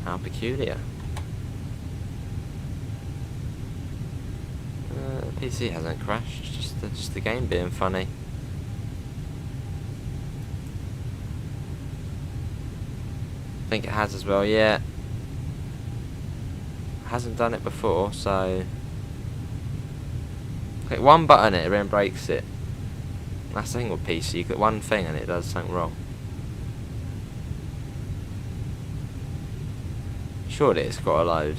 How peculiar. The PC hasn't crashed, just the game being funny. I think it has as well, yeah. Hasn't done it before, so click one button it then breaks it. That's the thing with PC, you click one thing and it does something wrong. Surely it's got to load.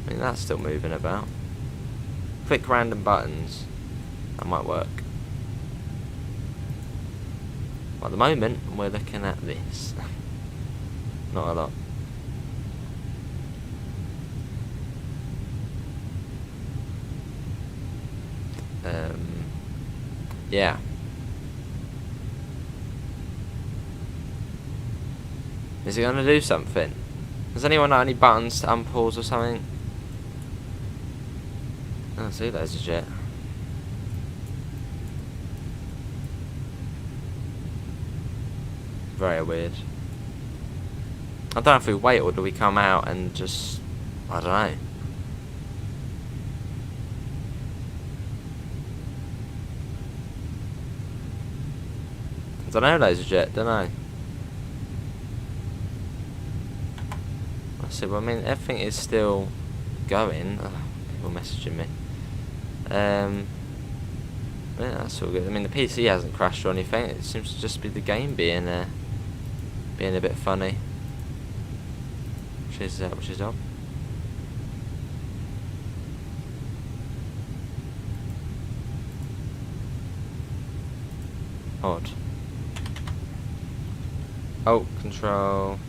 I mean, that's still moving about. Click random buttons. That might work. Well, at the moment, we're looking at this. Not a lot. Yeah. Is it going to do something? Does anyone know any buttons to unpause or something? I don't see those as yet. Very weird. I don't know if we wait or do we come out and just... I don't know. I don't know those as yet, don't know. Well, I mean, everything is still going. Oh, people messaging me. Yeah, that's all good. I mean, the PC hasn't crashed or anything. It seems to just be the game being a bit funny, which is odd. Odd. Oh, control.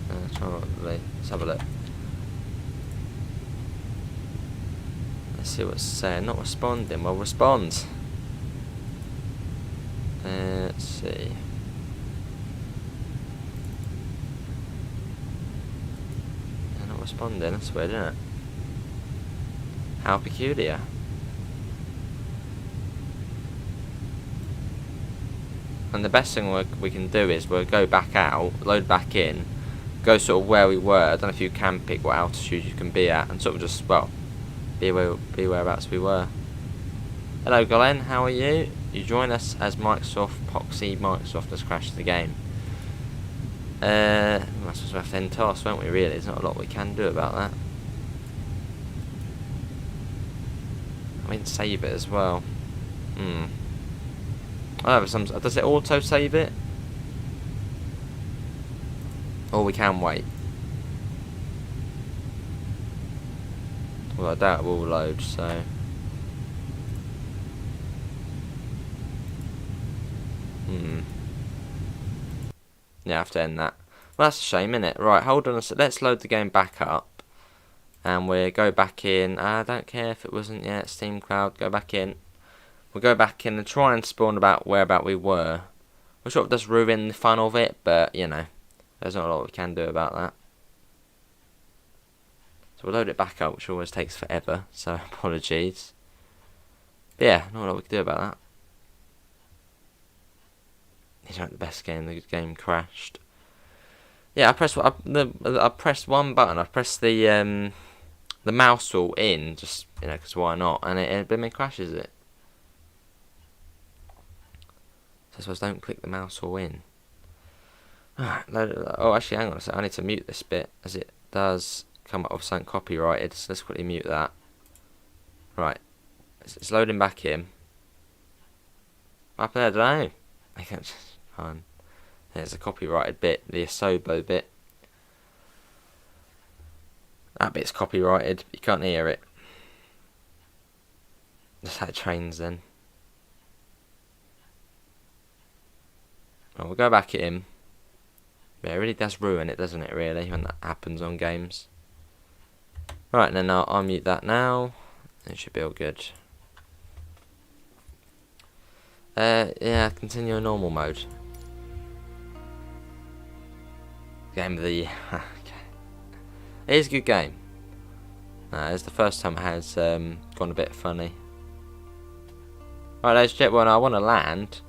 Let's have a look. Let's see what's saying. Not responding. Well, respond. Let's see. Not responding. That's weird, isn't it? How peculiar. And the best thing we can do is we'll go back out, load back in, go sort of where we were. I don't know if you can pick what altitude you can be at, and sort of just, well, be whereabouts we were. Hello Glenn, how are you? You join us as Microsoft has crashed the game. We're supposed to have to end tasks, won't we, really? There's not a lot we can do about that. I mean, save it as well. Oh, does it auto save it? Or we can wait. Well, I doubt it will load, so. Yeah, I have to end that. Well, that's a shame, innit? Right, hold on a sec. Let's load the game back up. And we'll go back in. I don't care if it wasn't yet. Steam Cloud, go back in. We'll go back in and try and spawn whereabout we were. Which sort of does ruin the fun of it, but, you know, there's not a lot we can do about that. So we'll load it back up, which always takes forever, so apologies. But yeah, not a lot we can do about that. It's not the best game, the game crashed. Yeah, I pressed one button, I pressed the mouse wheel in, just, you know, because why not, and it crashes it. So I suppose don't click the mouse wheel in. Oh, actually, hang on a sec. I need to mute this bit, as it does come up with something copyrighted. So let's quickly mute that. Right. It's loading back in. What happened there? I don't know. I can't just... Fine. There's a copyrighted bit, the Asobo bit. That bit's copyrighted. You can't hear it. Just like trains then. Well, we'll go back at him. Yeah, it really does ruin it, doesn't it, really, when that happens on games. Right, then I'll mute that now. It should be all good. Yeah, continue in normal mode. Game of the year. Okay. It is a good game. It's the first time it has gone a bit funny. Right, ladies and gentlemen, I want to land.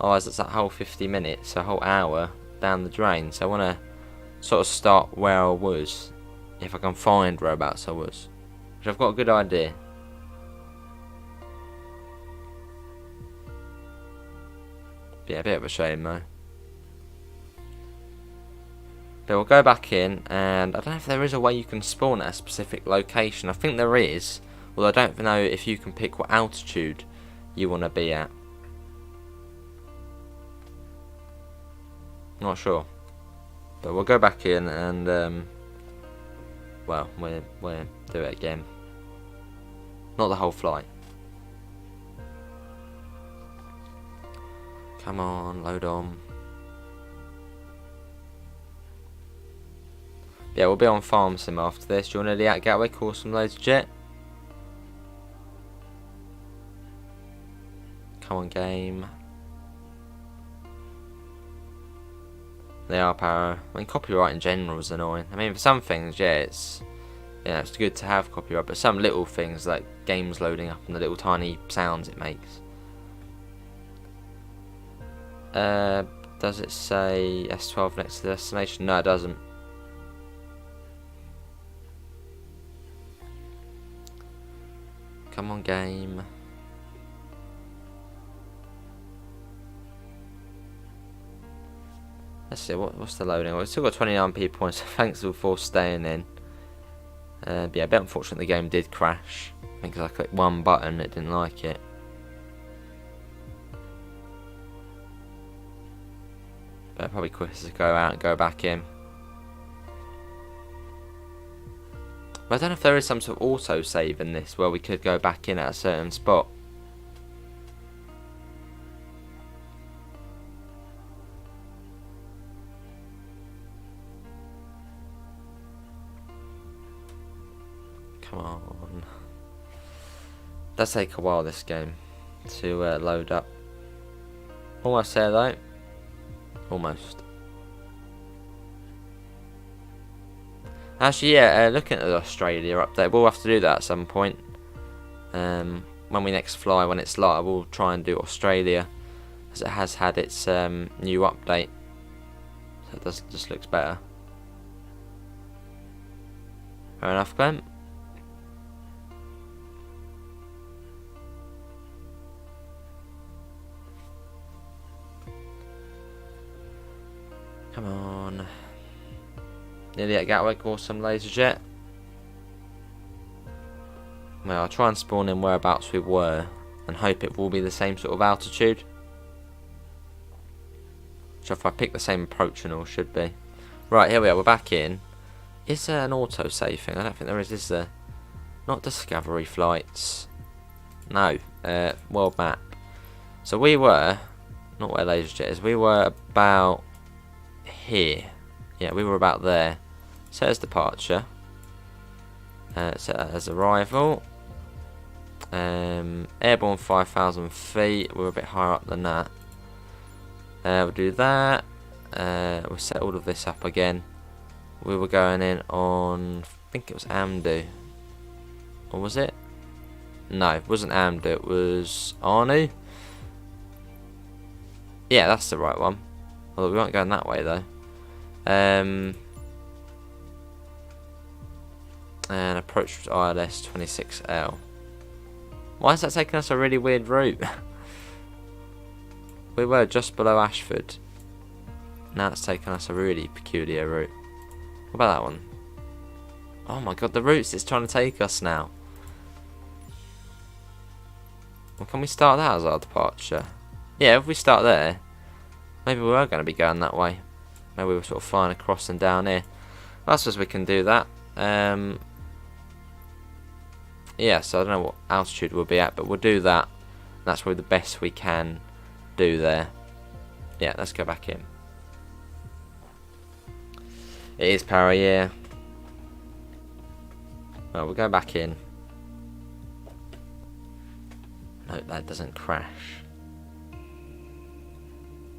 Otherwise, it's that whole 50 minutes, a whole hour down the drain. So I want to sort of start where I was, if I can find whereabouts I was, which I've got a good idea. Yeah, a bit of a shame though. But we'll go back in, and I don't know if there is a way you can spawn at a specific location. I think there is, although I don't know if you can pick what altitude you want to be at. Not sure. But we'll go back in and, well, we'll do it again. Not the whole flight. Come on, load on. Yeah, we'll be on Farm Sim after this. Do you want to at Gatwick or some loads of jet? Come on, game. They are power. I mean, copyright in general is annoying. I mean, for some things, yeah, it's good to have copyright, but some little things like games loading up and the little tiny sounds it makes. Does it say S12 next to the destination? No, it doesn't. Come on, game. Let's see, what's the loading? Well, we've still got 29p points, so thanks for staying in. But yeah, a bit unfortunate the game did crash. I think because I clicked one button, it didn't like it. But probably quicker to go out and go back in. But I don't know if there is some sort of auto-save in this, where we could go back in at a certain spot. Come on. Does take a while, this game, to load up. Almost there though. Almost. Actually, yeah, looking at the Australia update, we'll have to do that at some point. When we next fly, when it's light, we'll try and do Australia, as it has had its new update. So it just looks better. Fair enough, Glenn. Come on. Nearly at Gatwick or some laser jet. Well, I'll try and spawn in whereabouts we were and hope it will be the same sort of altitude. So if I pick the same approach and all, should be. Right, here we are, we're back in. Is there an auto-save thing? I don't think there is there? Not Discovery flights. No, world map. So we were, not where laser jet is, we were about here. Yeah, we were about there. Says departure. Set that as arrival. Airborne 5,000 feet. We're a bit higher up than that. We'll do that. We'll set all of this up again. We were going in on, I think it was Amdu. Or was it? No, it wasn't Amdu, it was Arnu. Yeah, that's the right one. Although we weren't going that way though. And approach with ILS 26L. Why is that taking us a really weird route? We were just below Ashford. Now it's taking us a really peculiar route. What about that one? Oh my god, the routes it's trying to take us now. Well, can we start that as our departure? Yeah, if we start there, maybe we are going to be going that way. Maybe we were sort of flying across and down here. Well, I suppose we can do that. yeah, so I don't know what altitude we'll be at, but we'll do that. That's probably the best we can do there. Yeah, let's go back in. It is power, yeah. Well, we'll go back in. Nope, that doesn't crash.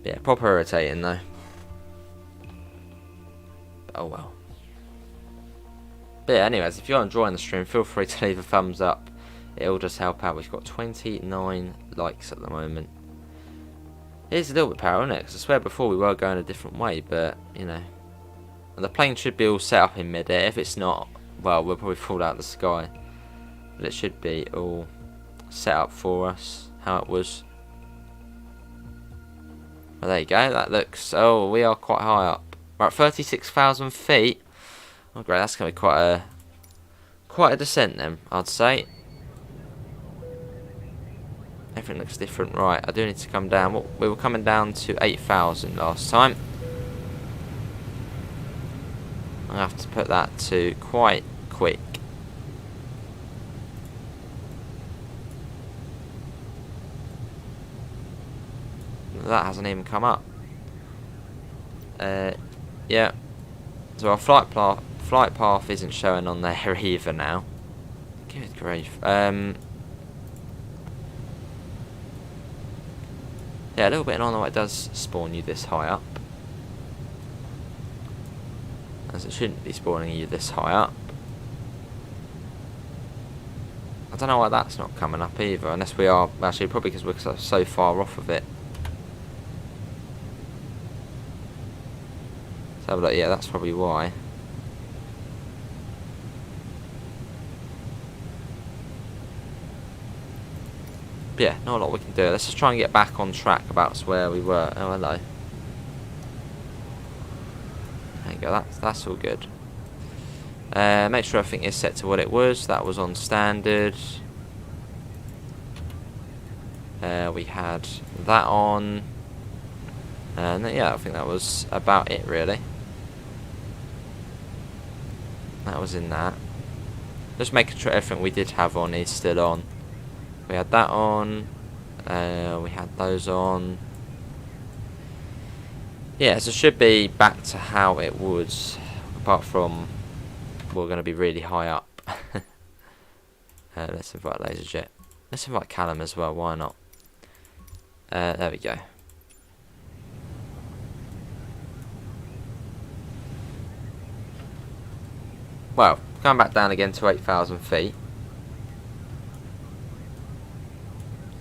Yeah, proper irritating though. But oh well. But yeah, anyways, if you're enjoying the stream, feel free to leave a thumbs up. It'll just help out. We've got 29 likes at the moment. It is a little bit power, isn't it? Because I swear before we were going a different way, but, you know. And the plane should be all set up in mid-air. If it's not, well, we'll probably fall out of the sky. But it should be all set up for us, how it was. Well, there you go. That looks... Oh, we are quite high up. We're at 36,000 feet. Oh, great. That's going to be quite a descent then, I'd say. Everything looks different. Right, I do need to come down. We were coming down to 8,000 last time. I have to put that to quite quick. That hasn't even come up. Yeah. So our flight path isn't showing on there either now. Good grief. Yeah, a little bit annoying why it does spawn you this high up. As it shouldn't be spawning you this high up. I don't know why that's not coming up either, unless we are... Actually, probably because we're so far off of it. Let's have a look. Yeah, that's probably why. But yeah, not a lot we can do. Let's just try and get back on track about where we were. Oh, hello. There you go, that's all good. Make sure everything is set to what it was. That was on standard. We had that on. And yeah, I think that was about it really. That was in that. Just making sure everything we did have on is still on. We had that on. We had those on. Yeah, so it should be back to how it was. Apart from we're going to be really high up. Let's invite LaserJet. Let's invite Callum as well, why not? There we go. Well, going back down again to 8,000 feet.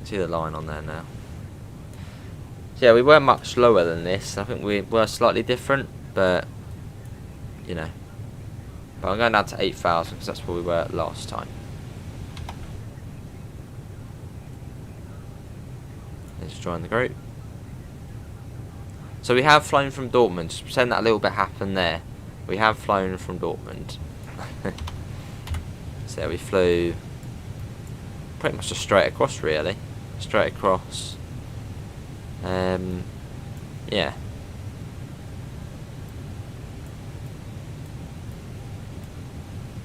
See the line on there now. So yeah, we were much lower than this. I think we were slightly different, but you know. But I'm going down to 8,000 because that's where we were last time. Let's join the group. So we have flown from Dortmund. Just pretend that a little bit happened there. We have flown from Dortmund. So we flew pretty much just straight across, really. Straight across. Yeah.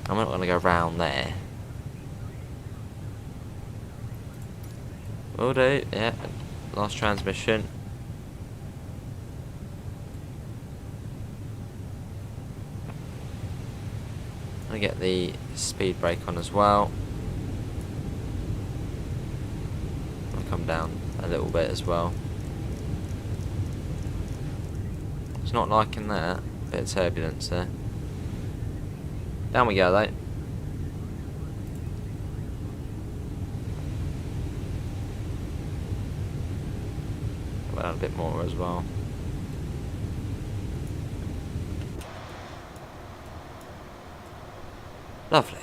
I'm not going to go round there. Will do, yeah. Last transmission. I'm going to get the speed brake on as well. I'll come down a little bit as well. It's not liking that. Bit of turbulence there. Down we go though. Go down a bit more as well. Lovely.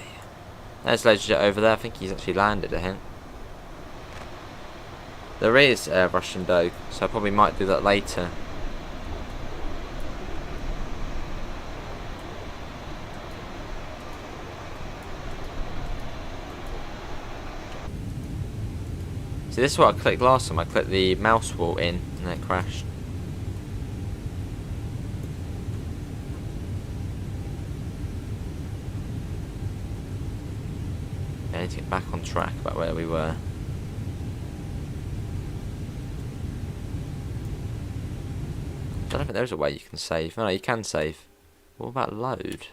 There's LaserJet over there. I think he's actually landed, I think. There is a Russian Doge, so I probably might do that later. See, this is what I clicked last time. I clicked the mouse wheel in and it crashed. Yeah, need to get back on track about where we were. I don't think there's a way you can save. No, you can save. What about load?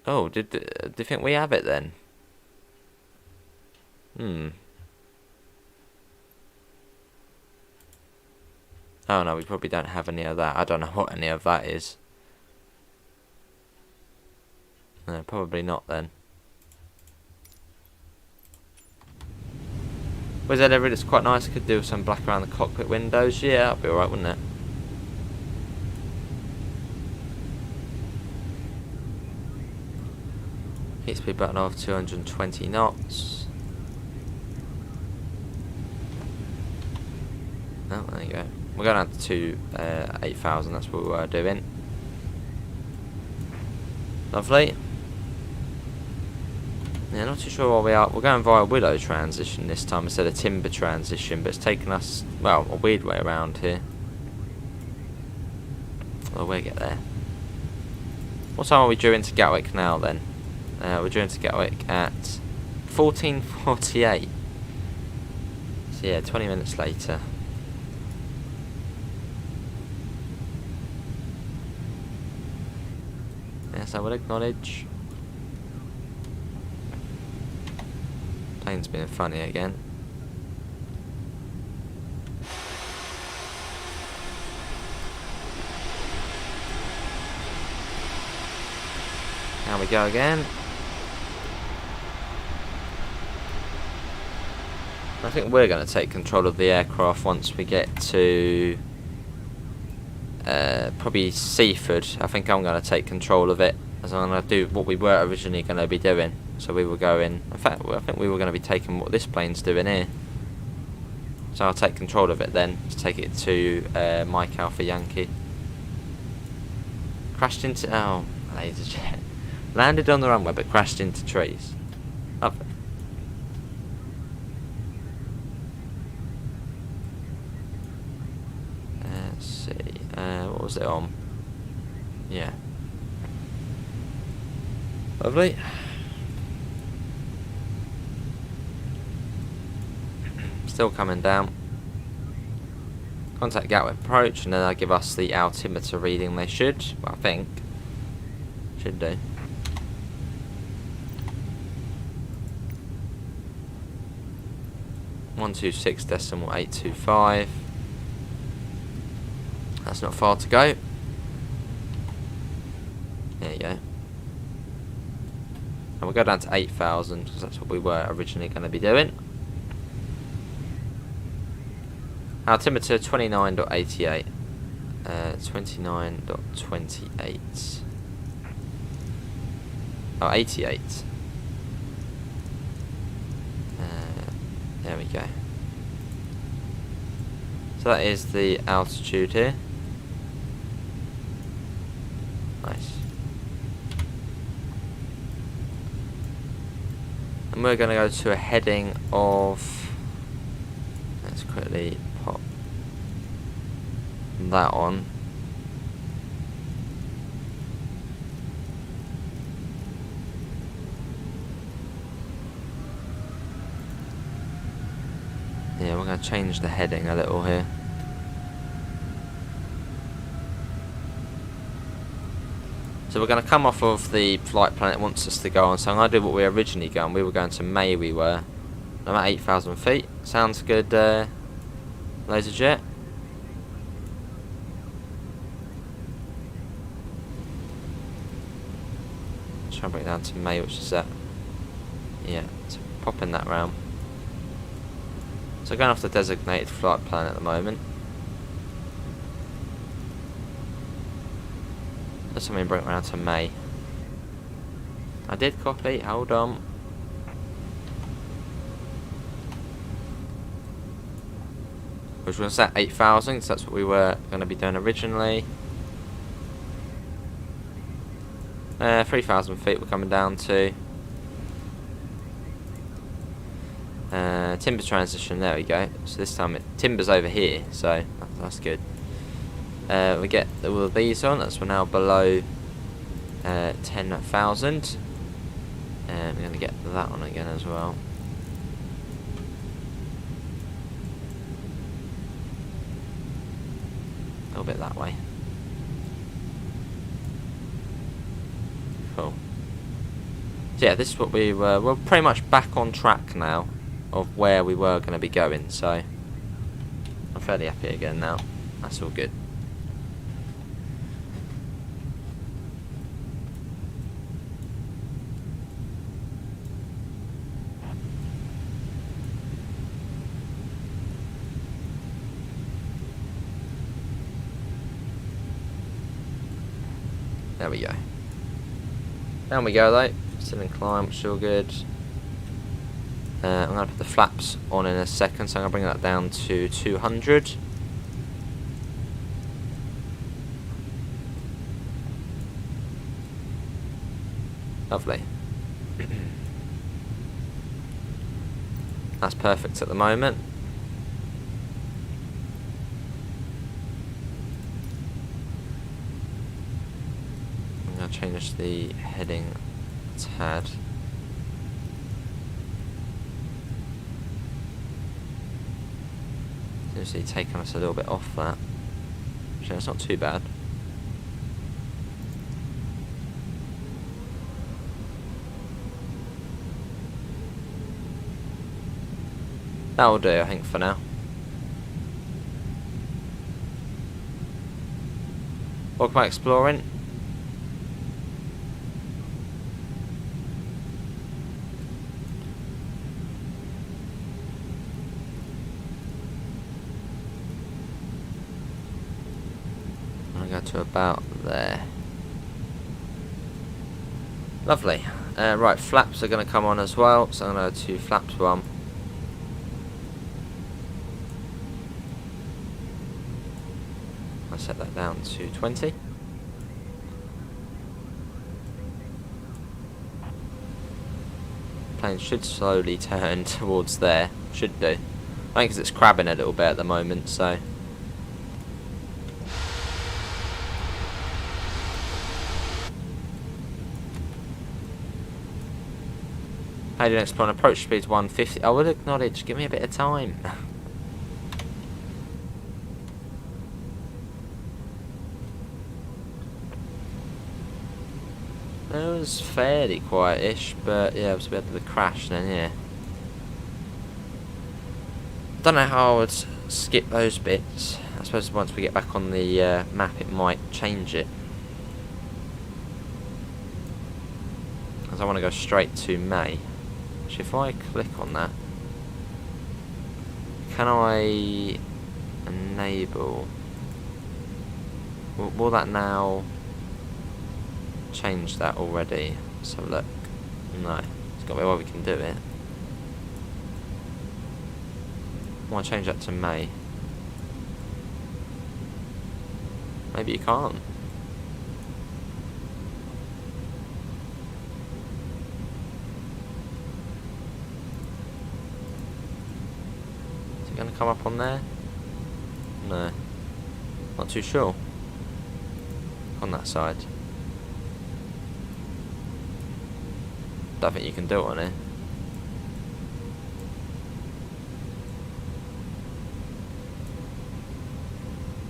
Oh, do you think we have it then? Oh no, we probably don't have any of that. I don't know what any of that is. No, probably not then. Was that ever? It's quite nice. Could do some black around the cockpit windows. Yeah, that'd be alright, wouldn't it? Heat speed button off 220 knots. Oh, there you go. We're going out to 8,000. That's what we were doing. Lovely. Yeah, not too sure where we are. We're going via willow transition this time instead of timber transition, but it's taken us, well, a weird way around here. Well, we'll get there. What time are we due into Gatwick now then? We're due into Gatwick at 14:48. So yeah, 20 minutes later. Yes, I will acknowledge. Plane's being funny again. Now we go again. I think we're going to take control of the aircraft once we get to probably Seaford. I think I'm going to take control of it, as I'm going to do what we were originally going to be doing. So we were going, in fact I think we were going to be taking what this plane's doing here. So I'll take control of it then, to take it to Mike Alpha Yankee. Crashed into, oh, laser jet. Landed on the runway but crashed into trees. Lovely. Let's see, what was it on? Yeah. Lovely. Still coming down. Contact Gatwick approach, and then they'll give us the altimeter reading. They should, well, I think. Should do. .126.825. That's not far to go. There you go. And we'll go down to 8,000 because that's what we were originally going to be doing. Altimeter 29.88. 29.28. Oh, 88. There we go. So that is the altitude here. Nice. And we're going to go to a heading of, let's quickly pop that on. Yeah, we're going to change the heading a little here. So we're going to come off of the flight plan it wants us to go on. So I'm going to do what we were originally going. We were going to May, we were. I'm at 8,000 feet. Sounds good, laser jet. Try and bring it down to May, which is that. Yeah, so popping that round. So going off the designated flight plan at the moment. Let's bring it around to May. I did copy, hold on. Which was at 8,000, so that's what we were going to be doing originally. 3,000 feet we're coming down to. Timber transition, there we go. So this time timber's over here, so that's good. We get all of these on, that's we're now below 10,000. And we're going to get that on again as well. A little bit that way. Cool. So yeah, this is what we're pretty much back on track now of where we were going to be going, so I'm fairly happy again now. That's all good. There we go. Down we go though. Still in climb, which is all good. I'm going to put the flaps on in a second, so I'm going to bring that down to 200. Lovely. That's perfect at the moment. I'm going to change the heading a tad. Seriously, taking us a little bit off that. Actually, that's not too bad. That'll do, I think, for now. Welcome back exploring. I'm going to go to about there. Lovely. Right, flaps are going to come on as well, so I'm going to go to flaps 1. I'll set that down to 20. Plane should slowly turn towards there. Should do. I think because it's crabbing a little bit at the moment, so. How do you explain approach speed 150? I would acknowledge, give me a bit of time. It was fairly quiet-ish, but yeah, it was a bit of a crash then, yeah. Don't know how I would skip those bits. I suppose once we get back on the map it might change it. Because I want to go straight to May. Actually, if I click on that, can I enable... Will that now change that already? Let's have a look. No, it's got to be why we can do it. I want to change that to May. Maybe you can't. Is it going to come up on there? No. Not too sure. On that side. Don't think you can do it on it.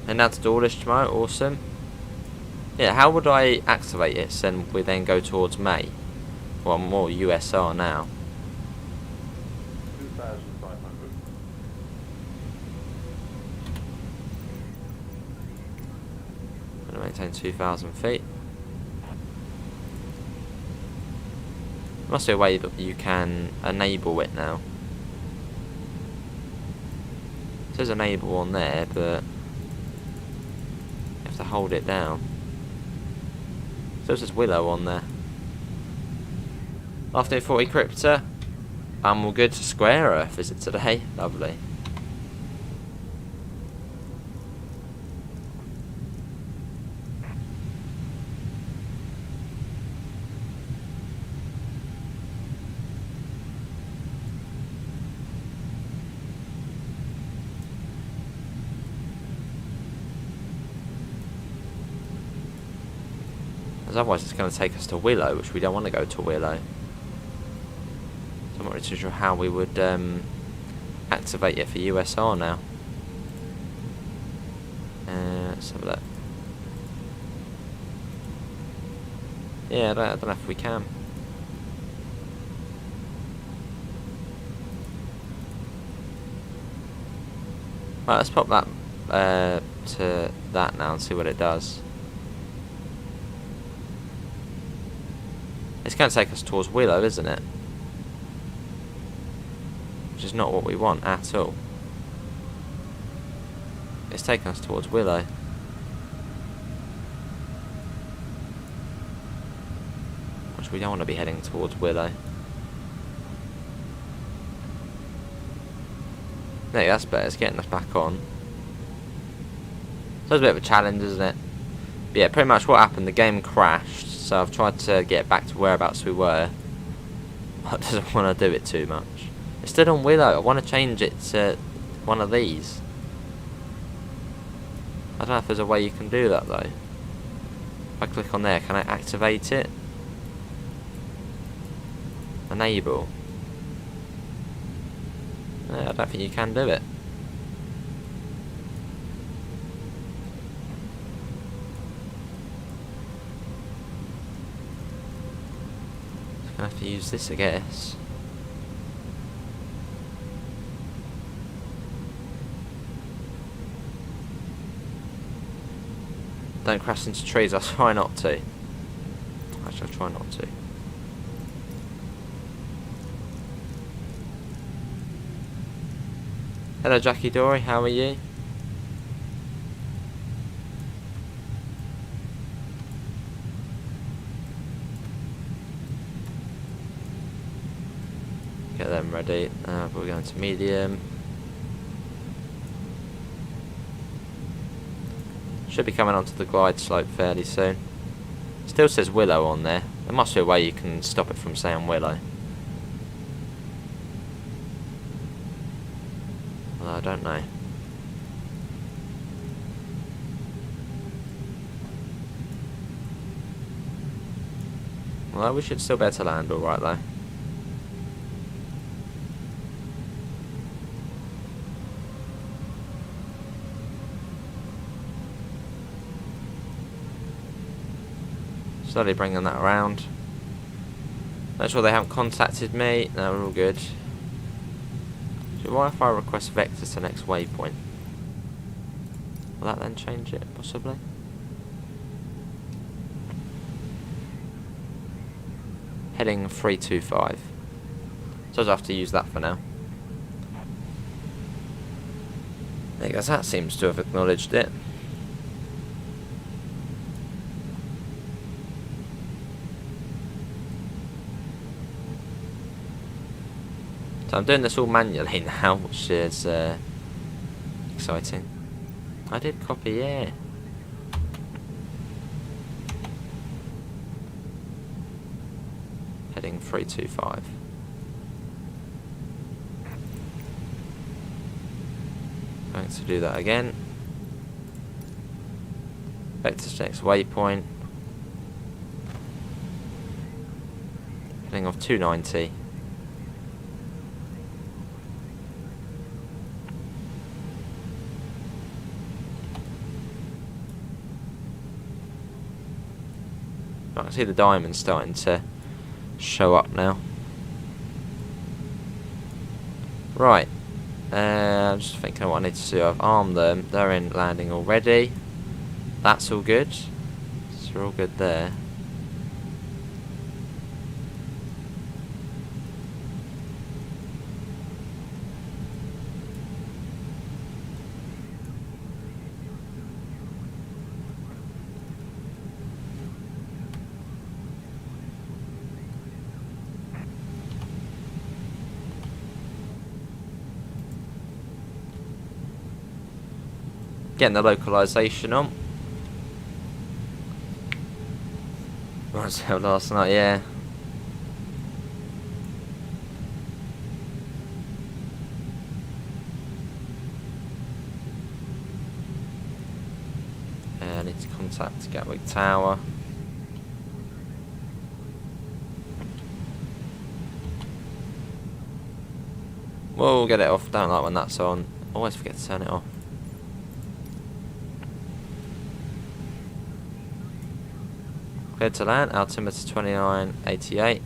And that's Dawlish tomorrow, awesome. Yeah, how would I activate it so we then go towards May? Well, more USR now. 2,500. I'm going to maintain 2,000 feet. Must be a way that you can enable it now. It says enable on there, but you have to hold it down. So it says Willow on there. Afternoon 40 Crypta. We're good to Square Earth, is it today? Lovely. Because otherwise it's going to take us to Willow, which we don't want to go to Willow. So I'm not really too sure how we would activate it for USR now. Let's have a look. Yeah, I don't know if we can. Right, let's pop that to that now and see what it does. It's going to take us towards Willow, isn't it? Which is not what we want at all. It's taking us towards Willow. Which we don't want to be heading towards Willow. There, that's better. It's getting us back on. So it's a bit of a challenge, isn't it? But yeah, pretty much what happened. The game crashed, so I've tried to get back to whereabouts we were. I don't want to do it too much. It's still on Willow. I want to change it to one of these. I don't know if there's a way you can do that though. If I click on there, can I activate it? Enable. No, I don't think you can do it. I'm gonna have to use this, I guess. Don't crash into trees, I'll try not to. Actually, I'll try not to. Hello Jackie Dory, how are you? Get them ready. We're going to medium. Should be coming onto the glide slope fairly soon. Still says Willow on there. There must be a way you can stop it from saying Willow. Well, I don't know. Well, we should still be able to land alright though. Slowly bringing that around. Make sure they haven't contacted me. No, we're all good. So what if I request vector to next waypoint? Will that then change it, possibly? Heading 325. So I'll have to use that for now. I guess that seems to have acknowledged it. So I'm doing this all manually now, which is exciting. I did copy, yeah. Heading 325. Going to do that again. Vector to next waypoint. Heading off 290. I can see the diamonds starting to show up now. Right. I'm just thinking what I need to do. I've armed them. They're in landing already. That's all good. So we're all good there. Getting the localization on. Myself last night, yeah. I need to contact Gatwick Tower. We'll get it off. Don't like when that's on. Always forget to turn it off. Cleared to land. Altimeter 2988.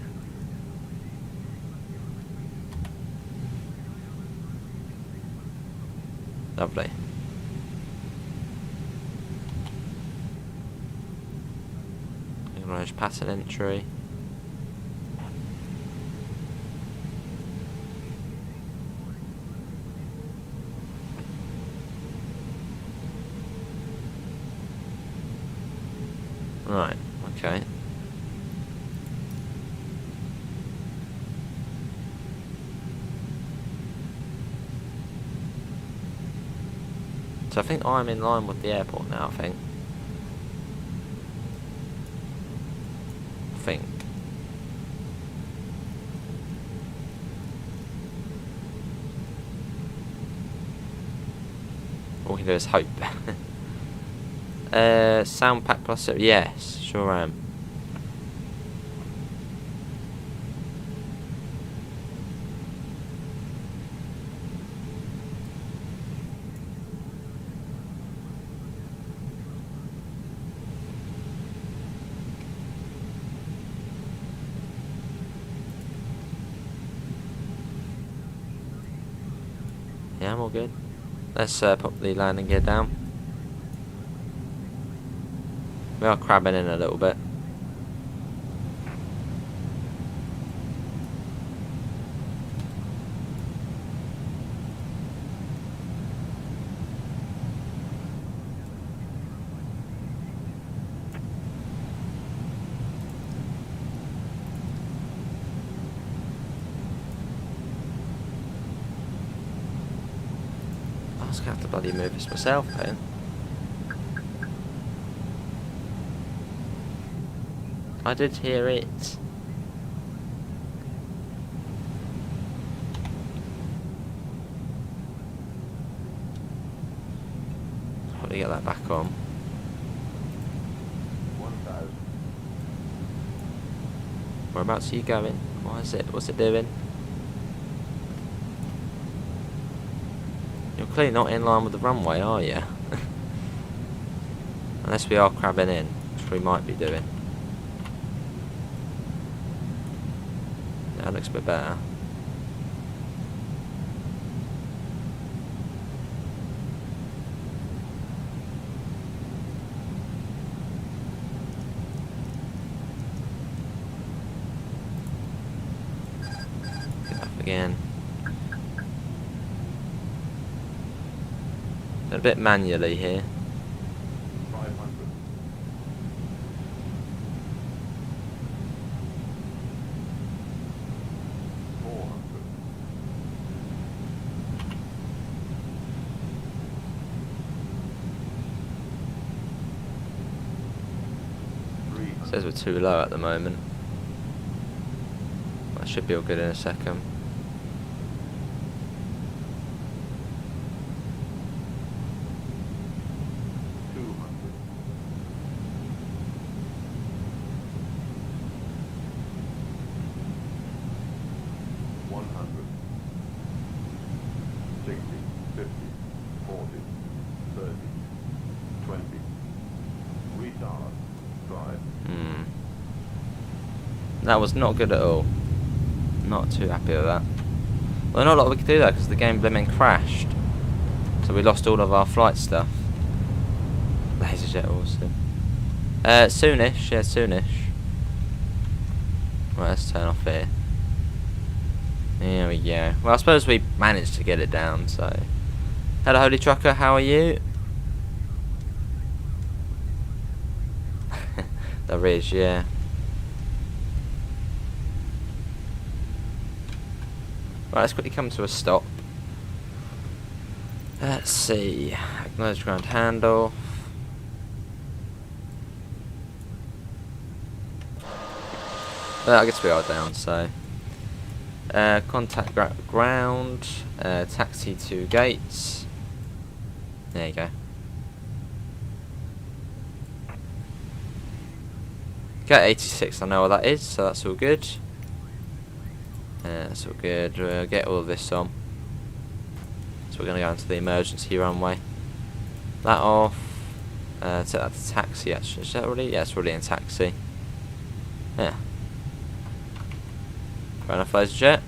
Lovely. Acknowledge pattern entry. Right, okay. So I think I'm in line with the airport now, I think. All we can do is hope. Sound pack plus, yes, sure am. Yeah, I'm all good. Let's pop the landing gear down. We are crabbing in a little bit. I was going to have to bloody move this myself, man. I did hear it. Probably get that back on. 1,000. Whereabouts are you going? What is it? What's it doing? You're clearly not in line with the runway, are you? Unless we are crabbing in, which we might be doing. That looks a bit better. Get up again. A bit manually here. 500. 400. 300. Says we're too low at the moment. That should be all good in a second. 100, 60, 50, 40, 30, 20. Retard. 5. That was not good at all. Not too happy with that. Well, not a lot we could do that because the game blimmin' crashed. So we lost all of our flight stuff. Laserjet awesome. Soonish, yeah, soonish. Right, let's turn off here. There we go. Well, I suppose we managed to get it down, so. Hello, Holy Trucker, how are you? There is, yeah. Right, let's quickly come to a stop. Let's see. Acknowledge ground handle. Well, I guess we are down, so. Contact ground. Taxi to gates. There you go. Gate 86, I know what that is, so that's all good. That's all good. We'll get all of this on. So we're going to go into the emergency runway. That off. Take that to taxi actually. Is that already? Yeah, it's already in taxi. Yeah. Fair enough, ladies and jet.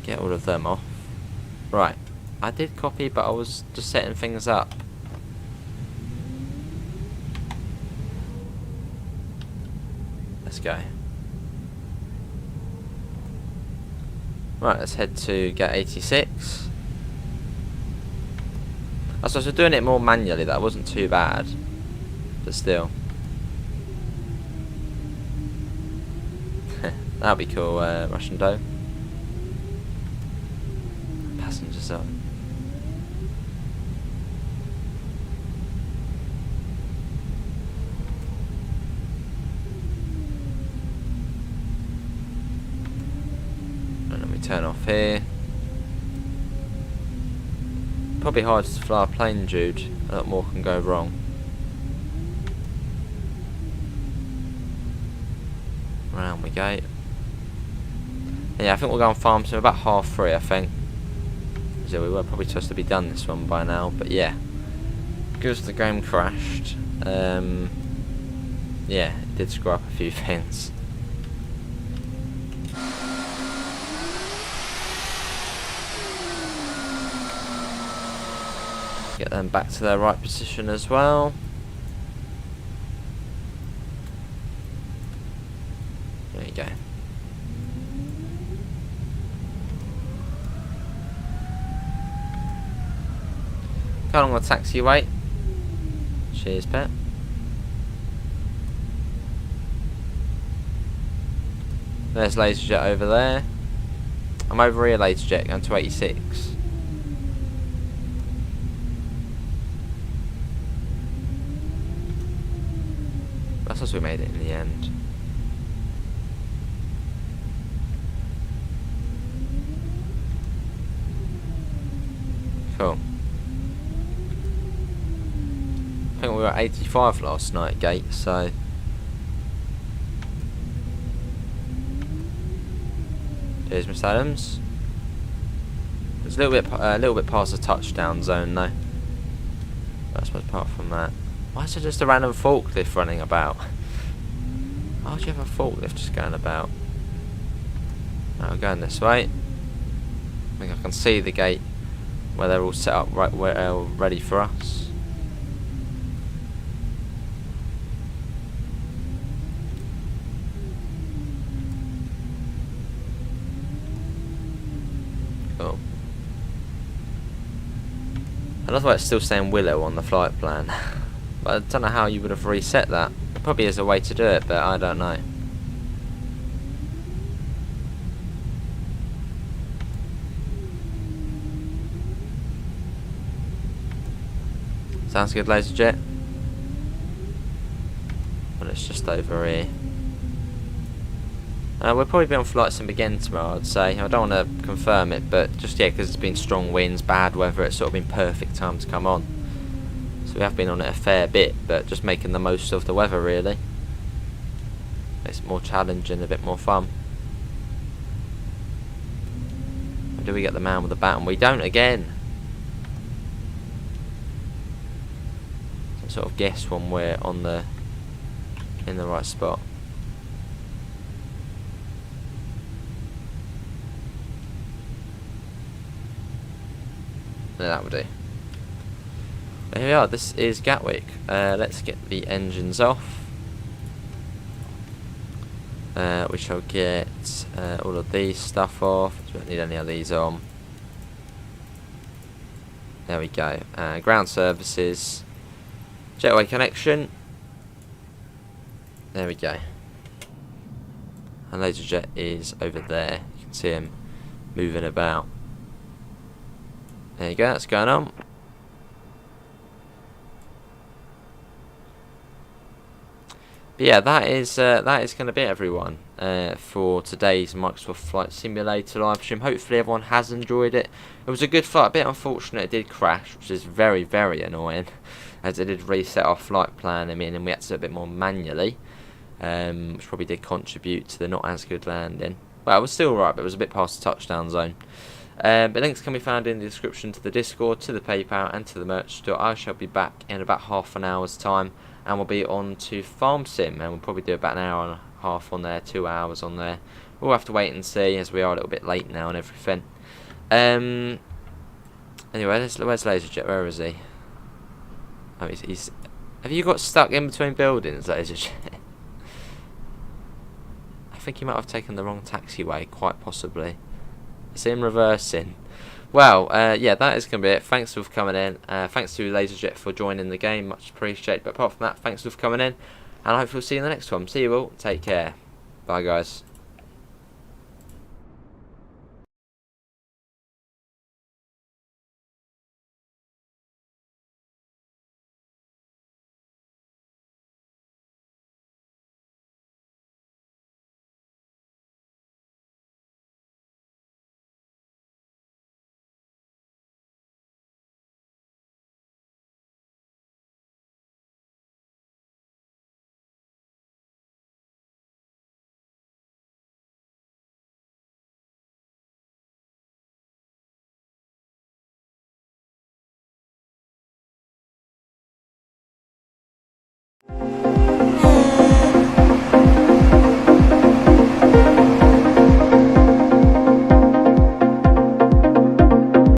Get all of them off. Right. I did copy, but I was just setting things up. Let's go. Right, let's head to gate 86. I suppose we're doing it more manually. That wasn't too bad, but still. That'll be cool, Russian dough. Passenger zone. And then we turn off here. Probably hard to fly a plane, Jude. A lot more can go wrong. Round we go. Yeah, I think we'll go on farm sim about 3:30, I think. So we were probably supposed to be done this one by now, but yeah. Because the game crashed, yeah, it did screw up a few things. Get them back to their right position as well. There you go. How long will the taxi wait? Cheers, pet. There's LaserJet over there. I'm over here, LaserJet, going to 86. That's us we made it in the end. Cool. I think we were at 85 last night at gate, so there's Miss Adams. It's a little bit past the touchdown zone though. I suppose apart from that, why is there just a random forklift running about? Why would you have a forklift just going about? Now we're going this way. I think I can see the gate where they're all set up right where ready for us. Cool. I love why it's still saying Willow on the flight plan. But I don't know how you would have reset that. There probably is a way to do it, but I don't know. Sounds good, LaserJet. Well, it's just over here. We'll probably be on flight sim again tomorrow, I'd say. I don't want to confirm it, but just, yeah, because it's been strong winds, bad weather, it's sort of been perfect time to come on. So we have been on it a fair bit, but just making the most of the weather, really. Makes it more challenging, a bit more fun. Or do we get the man with the baton? We don't again. So sort of guess when we're on the in the right spot. That would do. Here we are, this is Gatwick. Let's get the engines off. We shall get all of these stuff off. We don't need any of these on. There we go. Ground services. Jetway connection. There we go. And LaserJet is over there. You can see him moving about. There you go, that's going on. But yeah, that is going to be it, everyone, for today's Microsoft Flight Simulator live stream. Hopefully everyone has enjoyed it. It was a good flight, a bit unfortunate it did crash, which is very, very annoying, as it did reset our flight plan, and we had to do it a bit more manually, which probably did contribute to the not as good landing. Well, it was still right, but it was a bit past the touchdown zone. But links can be found in the description to the Discord, to the PayPal, and to the merch store. I shall be back in about half an hour's time, and we'll be on to Farm Sim, and we'll probably do about an hour and a half on there, 2 hours on there. We'll have to wait and see, as we are a little bit late now and everything. Anyway, where's Laserjet? Where is he? Oh, he's. Have you got stuck in between buildings, Laserjet? I think he might have taken the wrong taxiway, quite possibly. I see him reversing. Well, yeah, that is going to be it. Thanks for coming in. Thanks to Laserjet for joining the game. Much appreciated. But apart from that, thanks for coming in. And I hope we'll see you in the next one. See you all. Take care. Bye, guys.